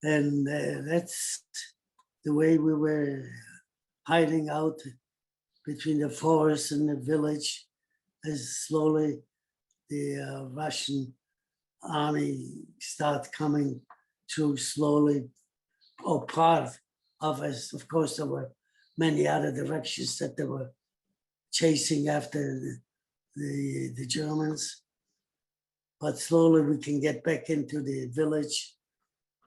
And that's the way we were hiding out between the forest and the village, as slowly the Russian army started coming through slowly, or part of us. Of course, there were many other directions that they were chasing after the Germans. But slowly we can get back into the village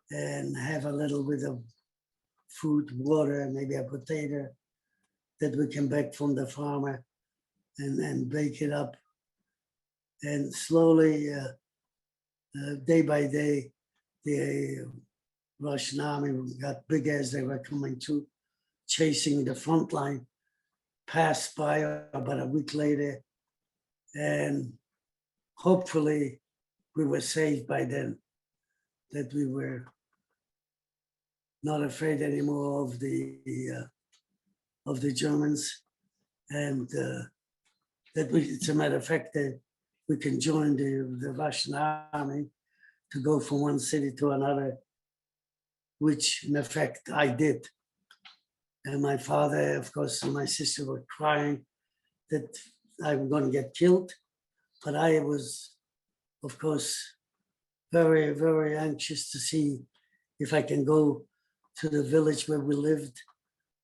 and have a little bit of food, water, maybe a potato that we can beg from the farmer, and bake it up. And slowly, day by day, the Russian army got bigger as they were coming through, chasing the front line, passed by about a week later, and hopefully we were saved by then, that we were not afraid anymore of the Germans, and that we, as a matter of fact, that we can join the Russian army to go from one city to another, which in effect I did. And my father, of course, and my sister were crying that I'm going to get killed. But I was, of course, very, very anxious to see if I can go to the village where we lived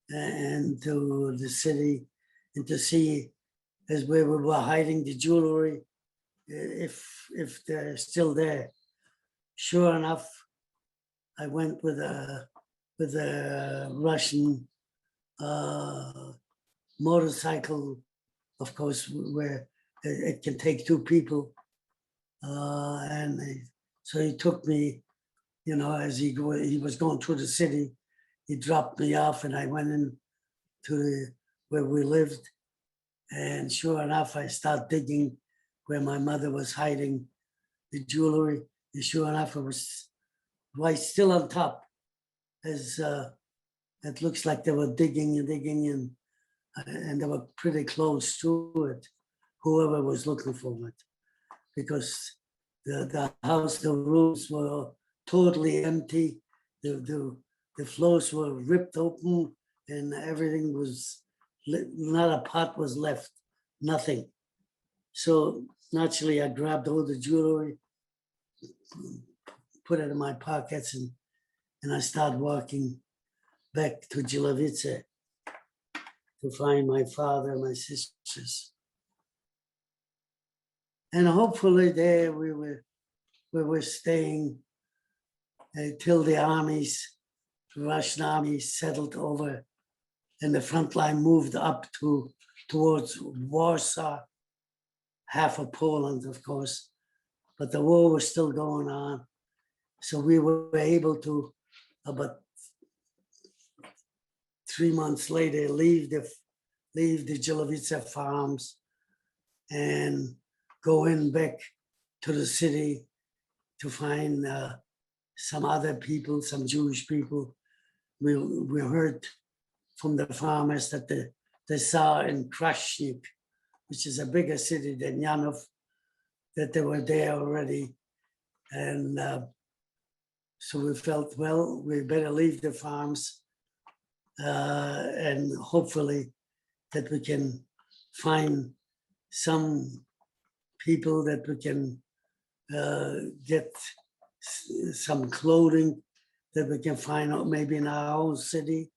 and to the city, and to see as where we were hiding the jewelry, if they're still there. Sure enough, I went with a Russian motorcycle, of course, where it can take two people, and so he took me, as he was going through the city. He dropped me off, and I went in to where we lived. And sure enough, I start digging where my mother was hiding the jewelry. And sure enough, it was right still on top, as it looks like they were digging and digging, and they were pretty close to it, whoever was looking for it, because the house, the rooms were totally empty. The floors were ripped open, and everything was not a pot was left, nothing. So naturally, I grabbed all the jewelry, put it in my pockets, and I started walking back to Jilovice to find my father and my sisters. And hopefully there we were staying till the armies, the Russian armies settled over, and the front line moved up towards Warsaw, half of Poland, of course, but the war was still going on. So we were able to, about 3 months later, leave the Jilovice farms and go in back to the city to find some other people, some Jewish people. We heard from the farmers that they saw in Krasnik, which is a bigger city than Janov, that they were there already. And so we felt, well, we better leave the farms and hopefully that we can find some people that we can get some clothing that we can find out maybe in our own city,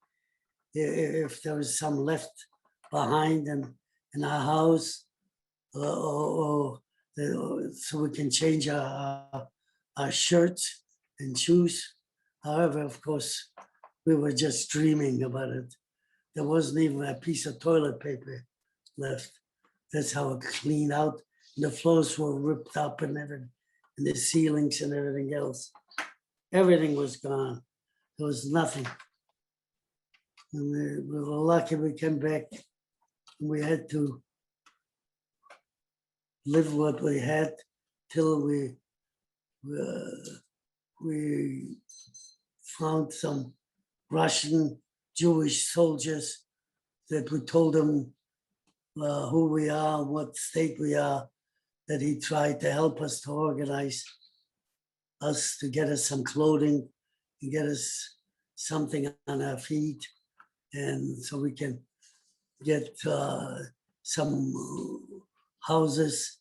if there is some left behind in our house, so we can change our shirts and shoes. However, of course, we were just dreaming about it. There wasn't even a piece of toilet paper left. That's how it cleaned out. The floors were ripped up and everything, and the ceilings and everything else. Everything was gone. There was nothing. And we were lucky we came back, and we had to live what we had till we found some Russian Jewish soldiers that we told them who we are, what state we are, that he tried to help us to organize us, to get us some clothing and get us something on our feet, and so we can get some houses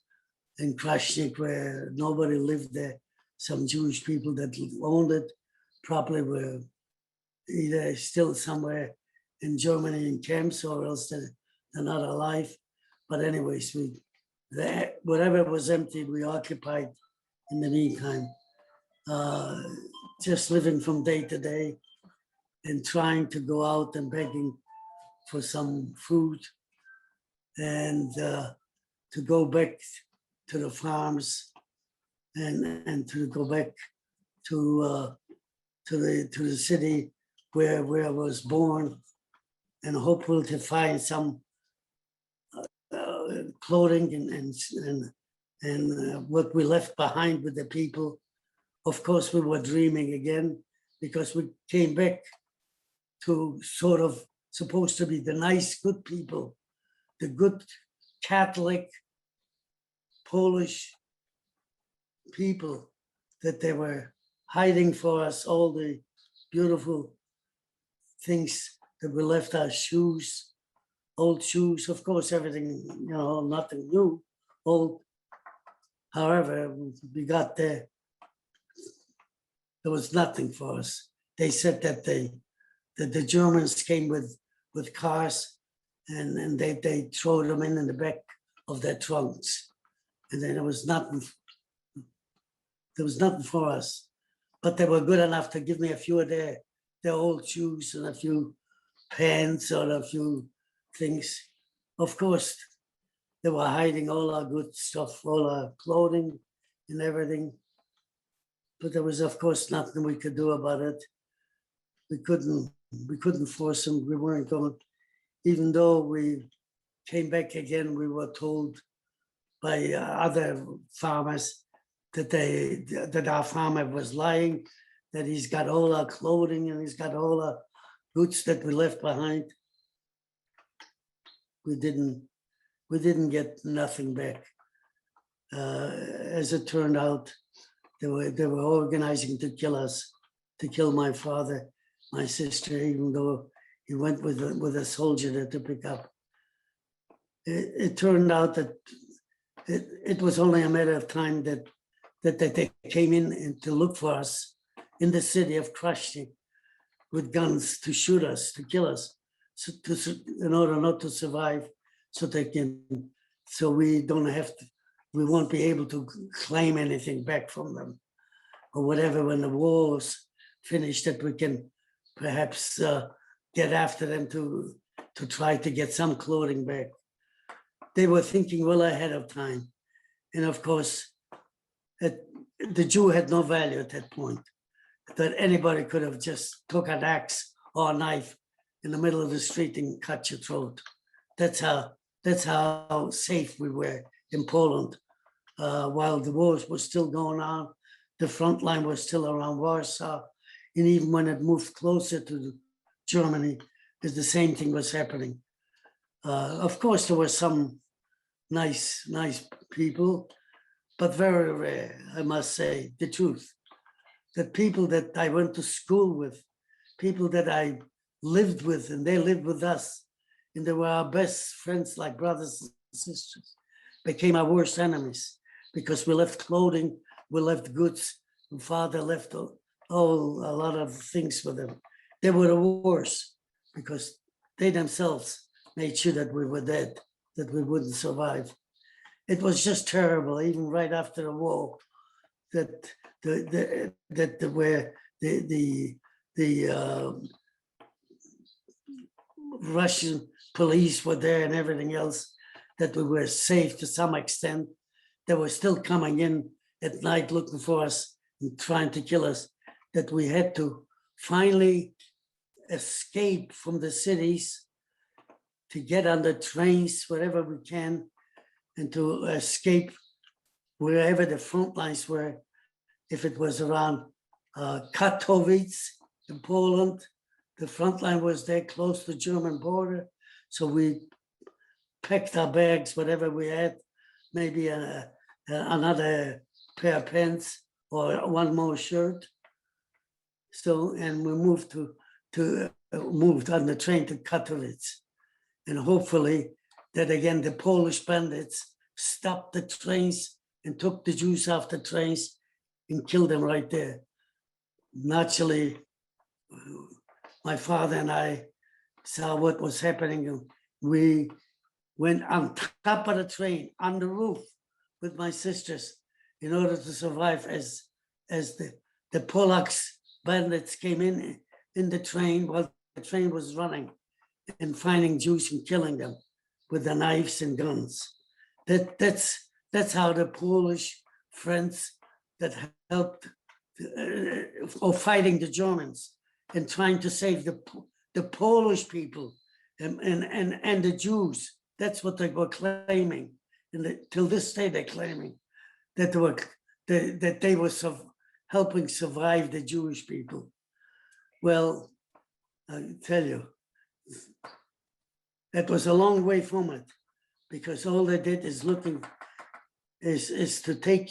in Krasnik where nobody lived there. Some Jewish people that owned it probably were either still somewhere in Germany in camps, or else they're not alive. But anyways, whatever was empty, we occupied in the meantime, just living from day to day and trying to go out and begging for some food and to go back to the farms and to go back to the city where I was born, and hopefully to find some clothing and what we left behind with the people. Of course, we were dreaming again, because we came back to sort of supposed to be the nice, good people, the good Catholic, Polish people, that they were hiding for us all the beautiful things that we left, our shoes, old shoes, of course, everything, nothing new, old. However, we got there. There was nothing for us. They said that the Germans came with cars and they throw them in the back of their trunks. And then there was nothing for us. But they were good enough to give me a few of their old shoes and a few pants or a few things. Of course, they were hiding all our good stuff, all our clothing and everything. But there was, of course, nothing we could do about it. We couldn't force them. We weren't going. even though we came back again, we were told by other farmers that our farmer was lying, that he's got all our clothing and he's got all our goods that we left behind. We didn't get nothing back. As it turned out, they were organizing to kill us, to kill my father, my sister, even though he went with a soldier there to pick up. It turned out that it was only a matter of time that they came in and to look for us in the city of Krushny with guns to shoot us, to kill us, so in order not to survive, so we won't be able to claim anything back from them or whatever. When the war was finished, that we can perhaps get after them to try to get some clothing back. They were thinking well ahead of time. And of course, the Jew had no value at that point, that anybody could have just took an axe or a knife in the middle of the street and cut your throat. That's how safe we were in Poland. While the wars were still going on, the front line was still around Warsaw. And even when it moved closer to Germany, the same thing was happening. Of course, there were some nice people, but very rare, I must say, the truth. That people that I went to school with, people that I lived with, and they lived with us, and they were our best friends, like brothers and sisters, became our worst enemies because we left clothing, we left goods, and father left a lot of things for them. They were the worst because they themselves made sure that we were dead, that we wouldn't survive. It was just terrible, even right after the war, that the Russian police were there and everything else, that we were safe to some extent. They were still coming in at night looking for us and trying to kill us, that we had to finally escape from the cities, to get on the trains wherever we can, and to escape wherever the front lines were. If it was around Katowice in Poland, the front line was there close to the German border. So we packed our bags, whatever we had, maybe another pair of pants or one more shirt. So, and we moved moved on the train to Katowice. And hopefully that again, the Polish bandits stopped the trains and took the Jews off the trains and killed them right there. Naturally, my father and I saw what was happening. We went on top of the train, on the roof with my sisters in order to survive as the Polacks bandits came in the train while the train was running and finding Jews and killing them with the knives and guns. That's how the Polish friends that helped or fighting the Germans and trying to save the Polish people and the Jews. That's what they were claiming. And till this day, they're claiming that they were helping survive the Jewish people. Well, I tell you, that was a long way from it, because all they did is to take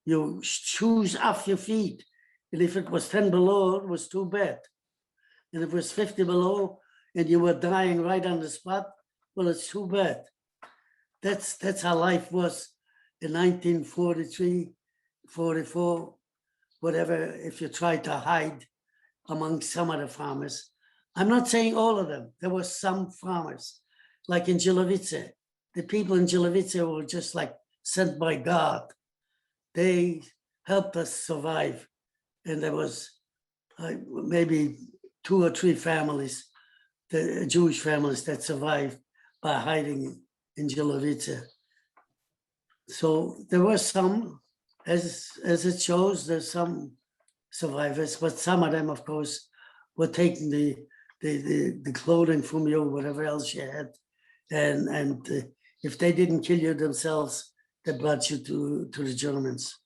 your shoes off your feet. And if it was 10 below, it was too bad. And if it was 50 below and you were dying right on the spot, well, it's too bad. That's how life was in 1943, 44, whatever, if you tried to hide among some of the farmers. I'm not saying all of them. There were some farmers, like in Jilovice. The people in Jilovice were just like sent by God. They helped us survive. And there was maybe 2 or 3 families, the Jewish families, that survived by hiding in Jilovice. So there were some, as it shows, there's some survivors, but some of them, of course, were taking the the clothing from you, whatever else you had. And if they didn't kill you themselves, they brought you to the Germans.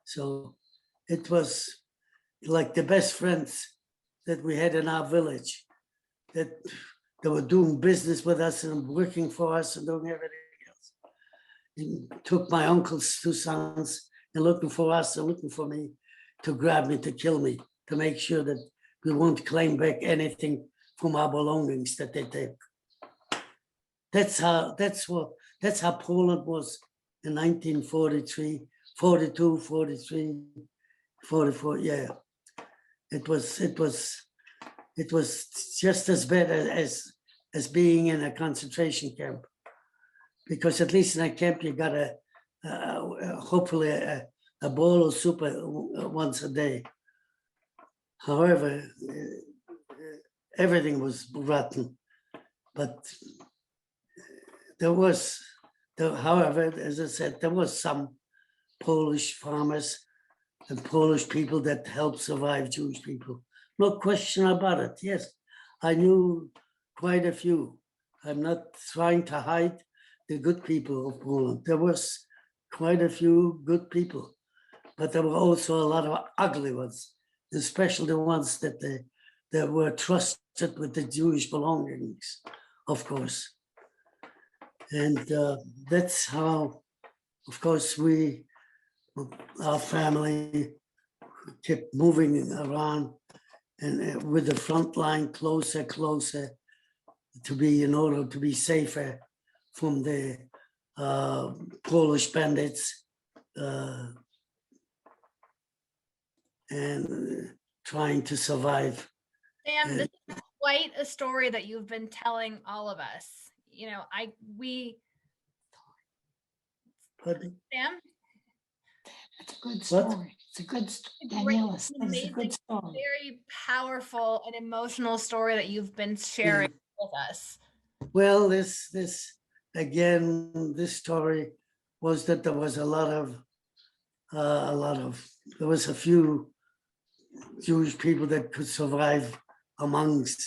So it was like the best friends that we had in our village, that they were doing business with us and working for us and doing everything else. He took my uncle's 2 sons and looking for us and looking for me to grab me, to kill me, to make sure that we won't claim back anything from our belongings that they take. That's how Poland was in 1943, 42, 43, 44. Yeah, it was just as bad as being in a concentration camp, because at least in a camp you got hopefully a bowl of soup once a day. However, everything was rotten, but however, as I said, there was some Polish farmers and Polish people that helped survive Jewish people. No question about it. Yes, I knew quite a few. I'm not trying to hide the good people of Poland. There was quite a few good people, but there were also a lot of ugly ones, especially the ones that were trusted with the Jewish belongings, of course. And that's how, of course, our family kept moving around and with the front line closer to be, in order to be safer from the Polish bandits and trying to survive. Sam, this is quite a story that you've been telling all of us. You know, Sam? It's a good story. It's a good Daniela says it's a good story. Very powerful and emotional story that you've been sharing with us. Well, this story was that there was there was a few Jewish people that could survive amongst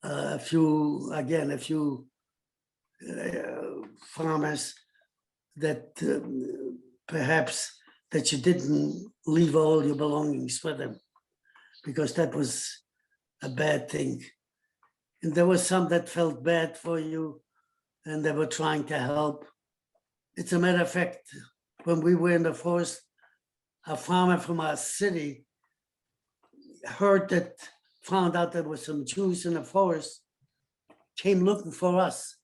a few farmers that perhaps that you didn't leave all your belongings with them, because that was a bad thing. And there was some that felt bad for you and they were trying to help. It's a matter of fact, when we were in the forest, a farmer from our city found out there were some Jews in the forest, came looking for us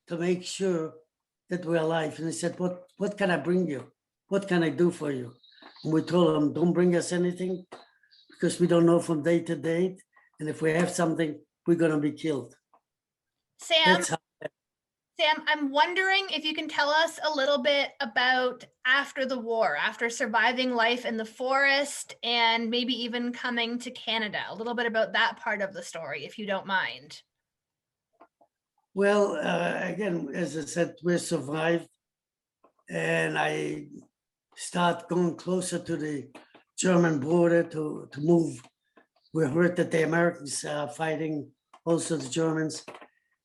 to make sure that we're alive. And he said, what can I bring you? What can I do for you? And we told him, don't bring us anything, because we don't know from day to day. And if we have something, we're going to be killed. Sam, I'm wondering if you can tell us a little bit about after the war, after surviving life in the forest and maybe even coming to Canada, a little bit about that part of the story, if you don't mind. Well, again, as I said, we survived, and I start going closer to the German border to move. We heard that the Americans are fighting also the Germans.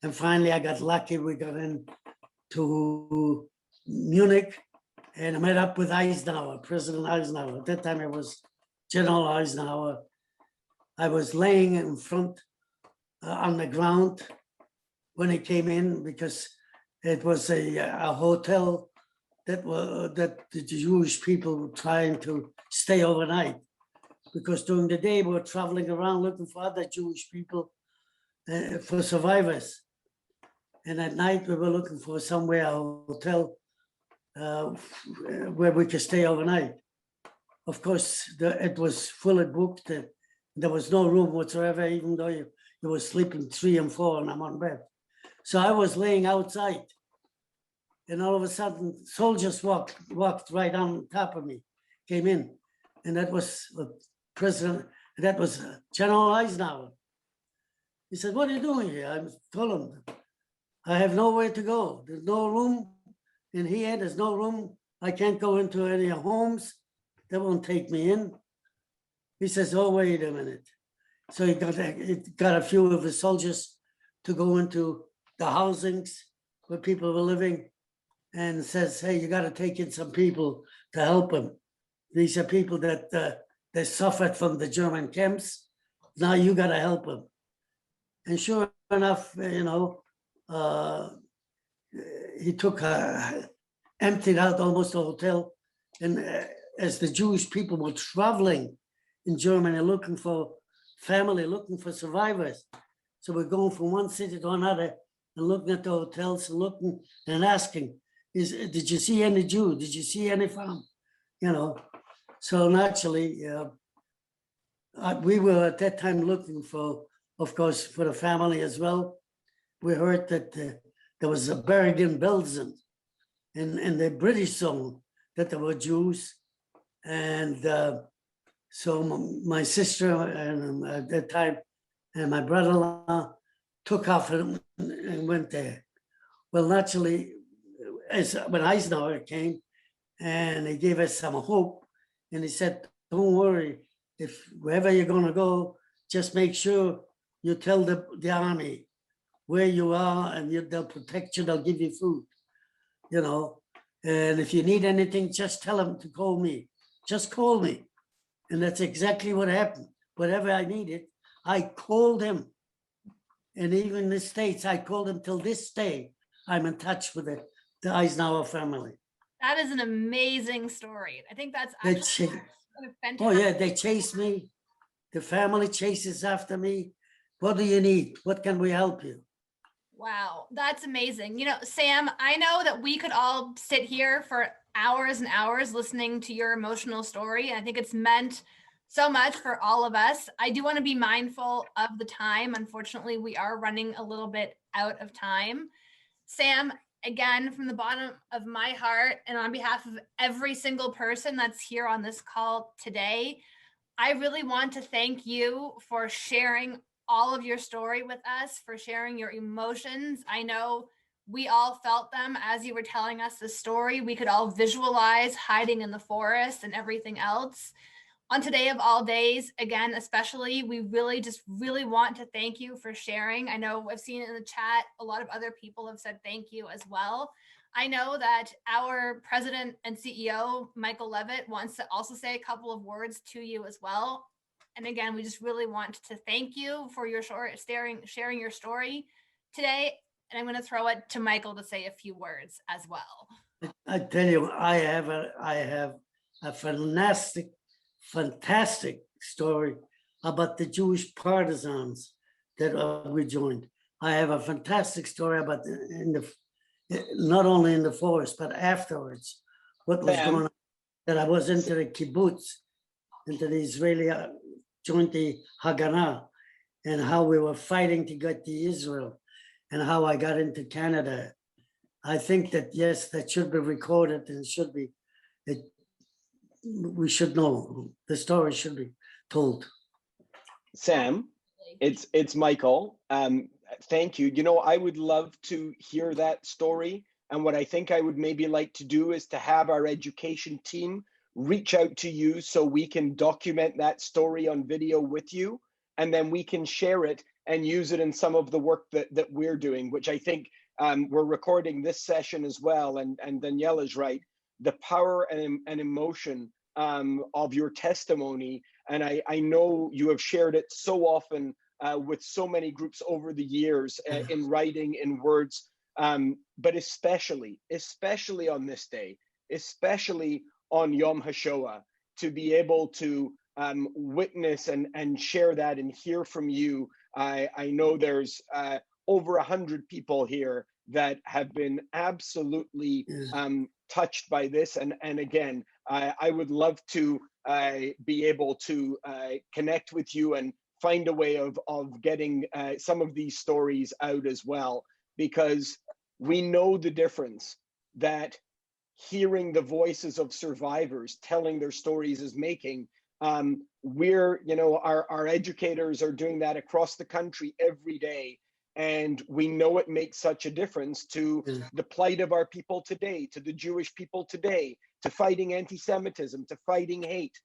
And finally, I got lucky. We got into Munich and I met up with Eisenhower, President Eisenhower. At that time, it was General Eisenhower. I was laying in front on the ground when he came in, because it was a hotel that the Jewish people were trying to stay overnight, because during the day we were traveling around looking for other Jewish people, for survivors. And at night we were looking for somewhere, a hotel where we could stay overnight. Of course, it was fully booked. There was no room whatsoever, even though you were sleeping 3 and 4 in one bed. So I was laying outside, and all of a sudden soldiers walked right on top of me, came in, and that was General Eisenhower. He said, "What are you doing here?" I told him, "I have nowhere to go. There's no room in here. There's no room. I can't go into any homes. They won't take me in." He says, "Oh, wait a minute." So he got a few of his soldiers to go into the housings where people were living and says, hey, you got to take in some people to help them. These are people that they suffered from the German camps. Now you got to help them. And sure enough, he took emptied out almost the hotel. And as the Jewish people were traveling in Germany looking for family, looking for survivors. So we're going from one city to another and looking at the hotels and looking and asking, did you see any Jew? Did you see any farm? So naturally, we were at that time looking for, of course, for the family as well. We heard that there was a buried in Belgium in the British zone that there were Jews. And so my sister and at that time and my brother-in-law took off and went there. Well, naturally, when Eisenhower came and he gave us some hope and he said, don't worry, if wherever you're going to go, just make sure you tell the army where you are and they'll protect you, they'll give you food, and if you need anything, just tell them to call me. Just call me. And that's exactly what happened. Whatever I needed, I called him. And even in the States, I called him till this day. I'm in touch with the Eisenhower family. That is an amazing story. I think that's They actually fantastic. Oh yeah, they chase me. The family chases after me. What do you need? What can we help you? Wow, that's amazing. Sam, I know that we could all sit here for hours and hours listening to your emotional story. And I think it's meant so much for all of us. I do want to be mindful of the time. Unfortunately, we are running a little bit out of time. Sam, again, from the bottom of my heart and on behalf of every single person that's here on this call today, I really want to thank you for sharing all of your story with us, for sharing your emotions. I know we all felt them as you were telling us the story. We could all visualize hiding in the forest and everything else. On today of all days, again, especially, we really want to thank you for sharing. I know I've seen it in the chat. A lot of other people have said thank you as well. I know that our president and CEO, Michael Levitt, wants to also say a couple of words to you as well. And again, we just really want to thank you for your sharing your story today. And I'm going to throw it to Michael to say a few words as well. I tell you, I have a fantastic story about the Jewish partisans that we joined. I have a fantastic story about not only in the forest, but afterwards, what was going on, that I was into the kibbutz, into the Israeli joined the Haganah, and how we were fighting to get to Israel, and how I got into Canada. I think that, yes, that should be recorded and should be, we should know, the story should be told. Sam, it's Michael. Thank you. I would love to hear that story. And what I think I would maybe like to do is to have our education team reach out to you so we can document that story on video with you, and then we can share it and use it in some of the work that we're doing, which I think we're recording this session as well. And Daniela's right, the power and emotion of your testimony. And I know you have shared it so often with so many groups over the years in writing, in words, but especially on this day, especially on Yom HaShoah, to be able to witness and share that and hear from you. I know there's over 100 people here that have been absolutely touched by this. And again, I would love to be able to connect with you and find a way of getting some of these stories out as well, because we know the difference that hearing the voices of survivors telling their stories is making. Our educators are doing that across the country every day. And we know it makes such a difference to the plight of our people today, to the Jewish people today, to fighting anti-Semitism, to fighting hate.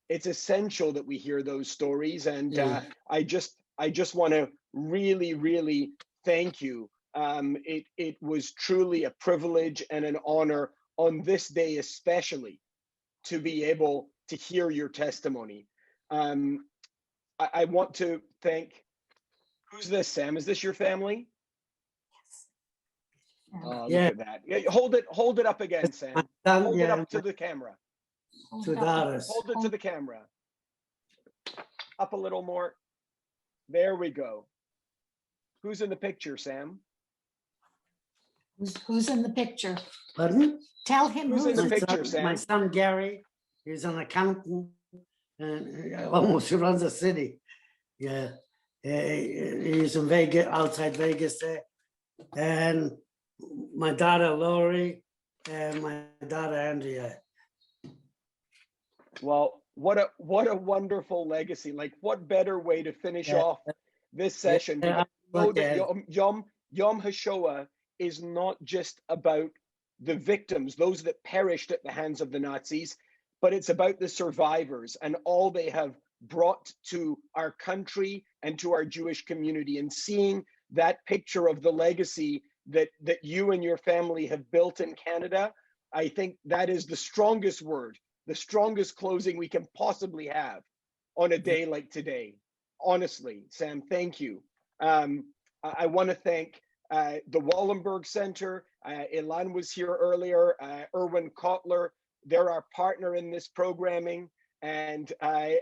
it's essential that we hear those stories. And Yeah. I just want to really thank you. It was truly a privilege and an honor on this day, especially, to be able to hear your testimony. I want to thank, who's this, Sam? Is this your family? Oh, Yeah. look at that. Yeah, hold it up again, Sam. Hold it up to the camera. Two daughters. Hold it to the camera. Up a little more. There we go. Who's in the picture, Sam? Who's in the picture? Pardon? Tell him Who's who's in the My picture, son, my Sam? son Gary, he's an accountant and almost runs a city. Yeah, he's in Vegas, outside Vegas there. And my daughter Lori and my daughter Andrea. Well, what a wonderful legacy. Like, what better way to finish Yeah. off this session? Yeah, Because know that okay. Yom HaShoah is not just about the victims, those that perished at the hands of the Nazis, but it's about the survivors and all they have brought to our country and to our Jewish community. And seeing that picture of the legacy that you and your family have built in Canada, I think that is the strongest word, the strongest closing we can possibly have on a day like today. Honestly, Sam, thank you. I want to thank the Wallenberg Centre. Ilan was here earlier, Erwin Kotler. They're our partner in this programming. And I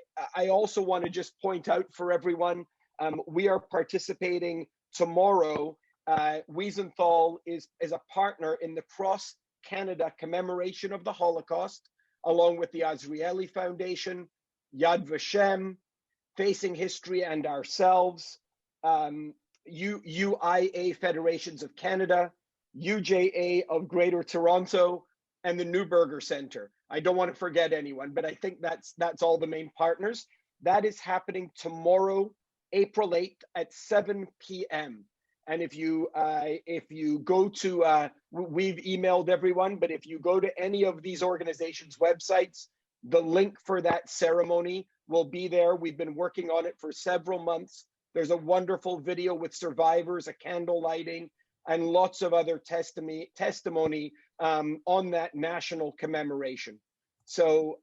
also want to just point out for everyone, we are participating tomorrow. Wiesenthal is a partner in the Cross Canada commemoration of the Holocaust, along with the Azrieli Foundation, Yad Vashem, Facing History and ourselves, UIA Federations of Canada, UJA of Greater Toronto, and the Neuberger Center. I don't want to forget anyone, but I think that's all the main partners. That is happening tomorrow, April 8th at 7 p.m. And if you go to, we've emailed everyone, but if you go to any of these organizations' websites, the link for that ceremony will be there. We've been working on it for several months. There's a wonderful video with survivors, a candle lighting, and lots of other testimony on that national commemoration. So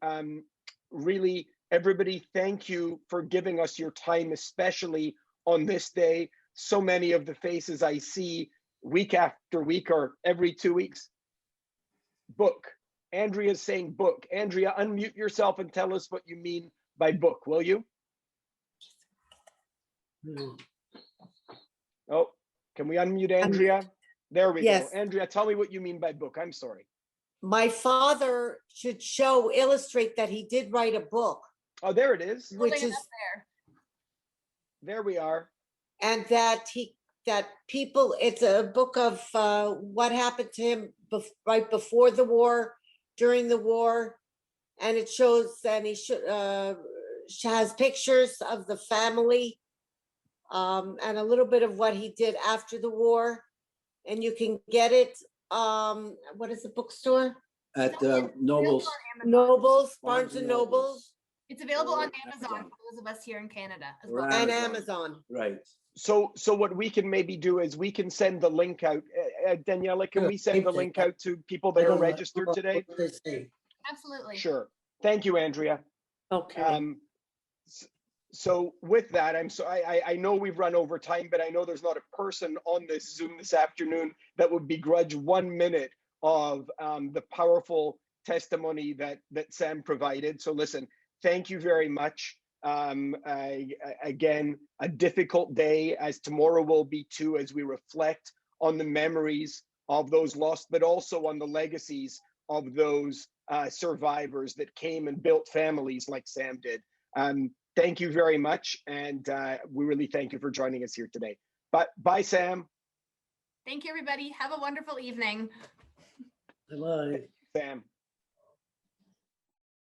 really, everybody, thank you for giving us your time, especially on this day. So many of the faces I see week after week or every 2 weeks. Book. Andrea's saying book. Andrea, unmute yourself and tell us what you mean by book, will you? Oh, can we unmute Andrea? There we Yes. go. Andrea, tell me what you mean by book. I'm sorry. My father should illustrate that he did write a book, Oh, there it is. which Holding it is, up there. There we are. and that people, it's a book of what happened to him right before the war, during the war, and it shows, and he has pictures of the family, and a little bit of what he did after the war, and you can get it. What is the bookstore? At Available Nobles. on Amazon. Nobles, Barnes and Nobles, It's available on Or Amazon Amazon. for those of us here in Canada as Or well. and Amazon. Amazon. Right. So what we can maybe do is we can send the link out. Daniela, can Sure. we send the link out to people that are registered today? What they say. Absolutely. Sure. Thank you, Andrea. Okay. So with that, I know we've run over time, but I know there's not a person on this Zoom this afternoon that would begrudge 1 minute of the powerful testimony that Sam provided. So listen, thank you very much. Again, a difficult day, as tomorrow will be too, as we reflect on the memories of those lost, but also on the legacies of those survivors that came and built families like Sam did. Thank you very much, and we really thank you for joining us here today. But bye, Sam. Thank you, everybody. Have a wonderful evening. Bye-bye. Sam.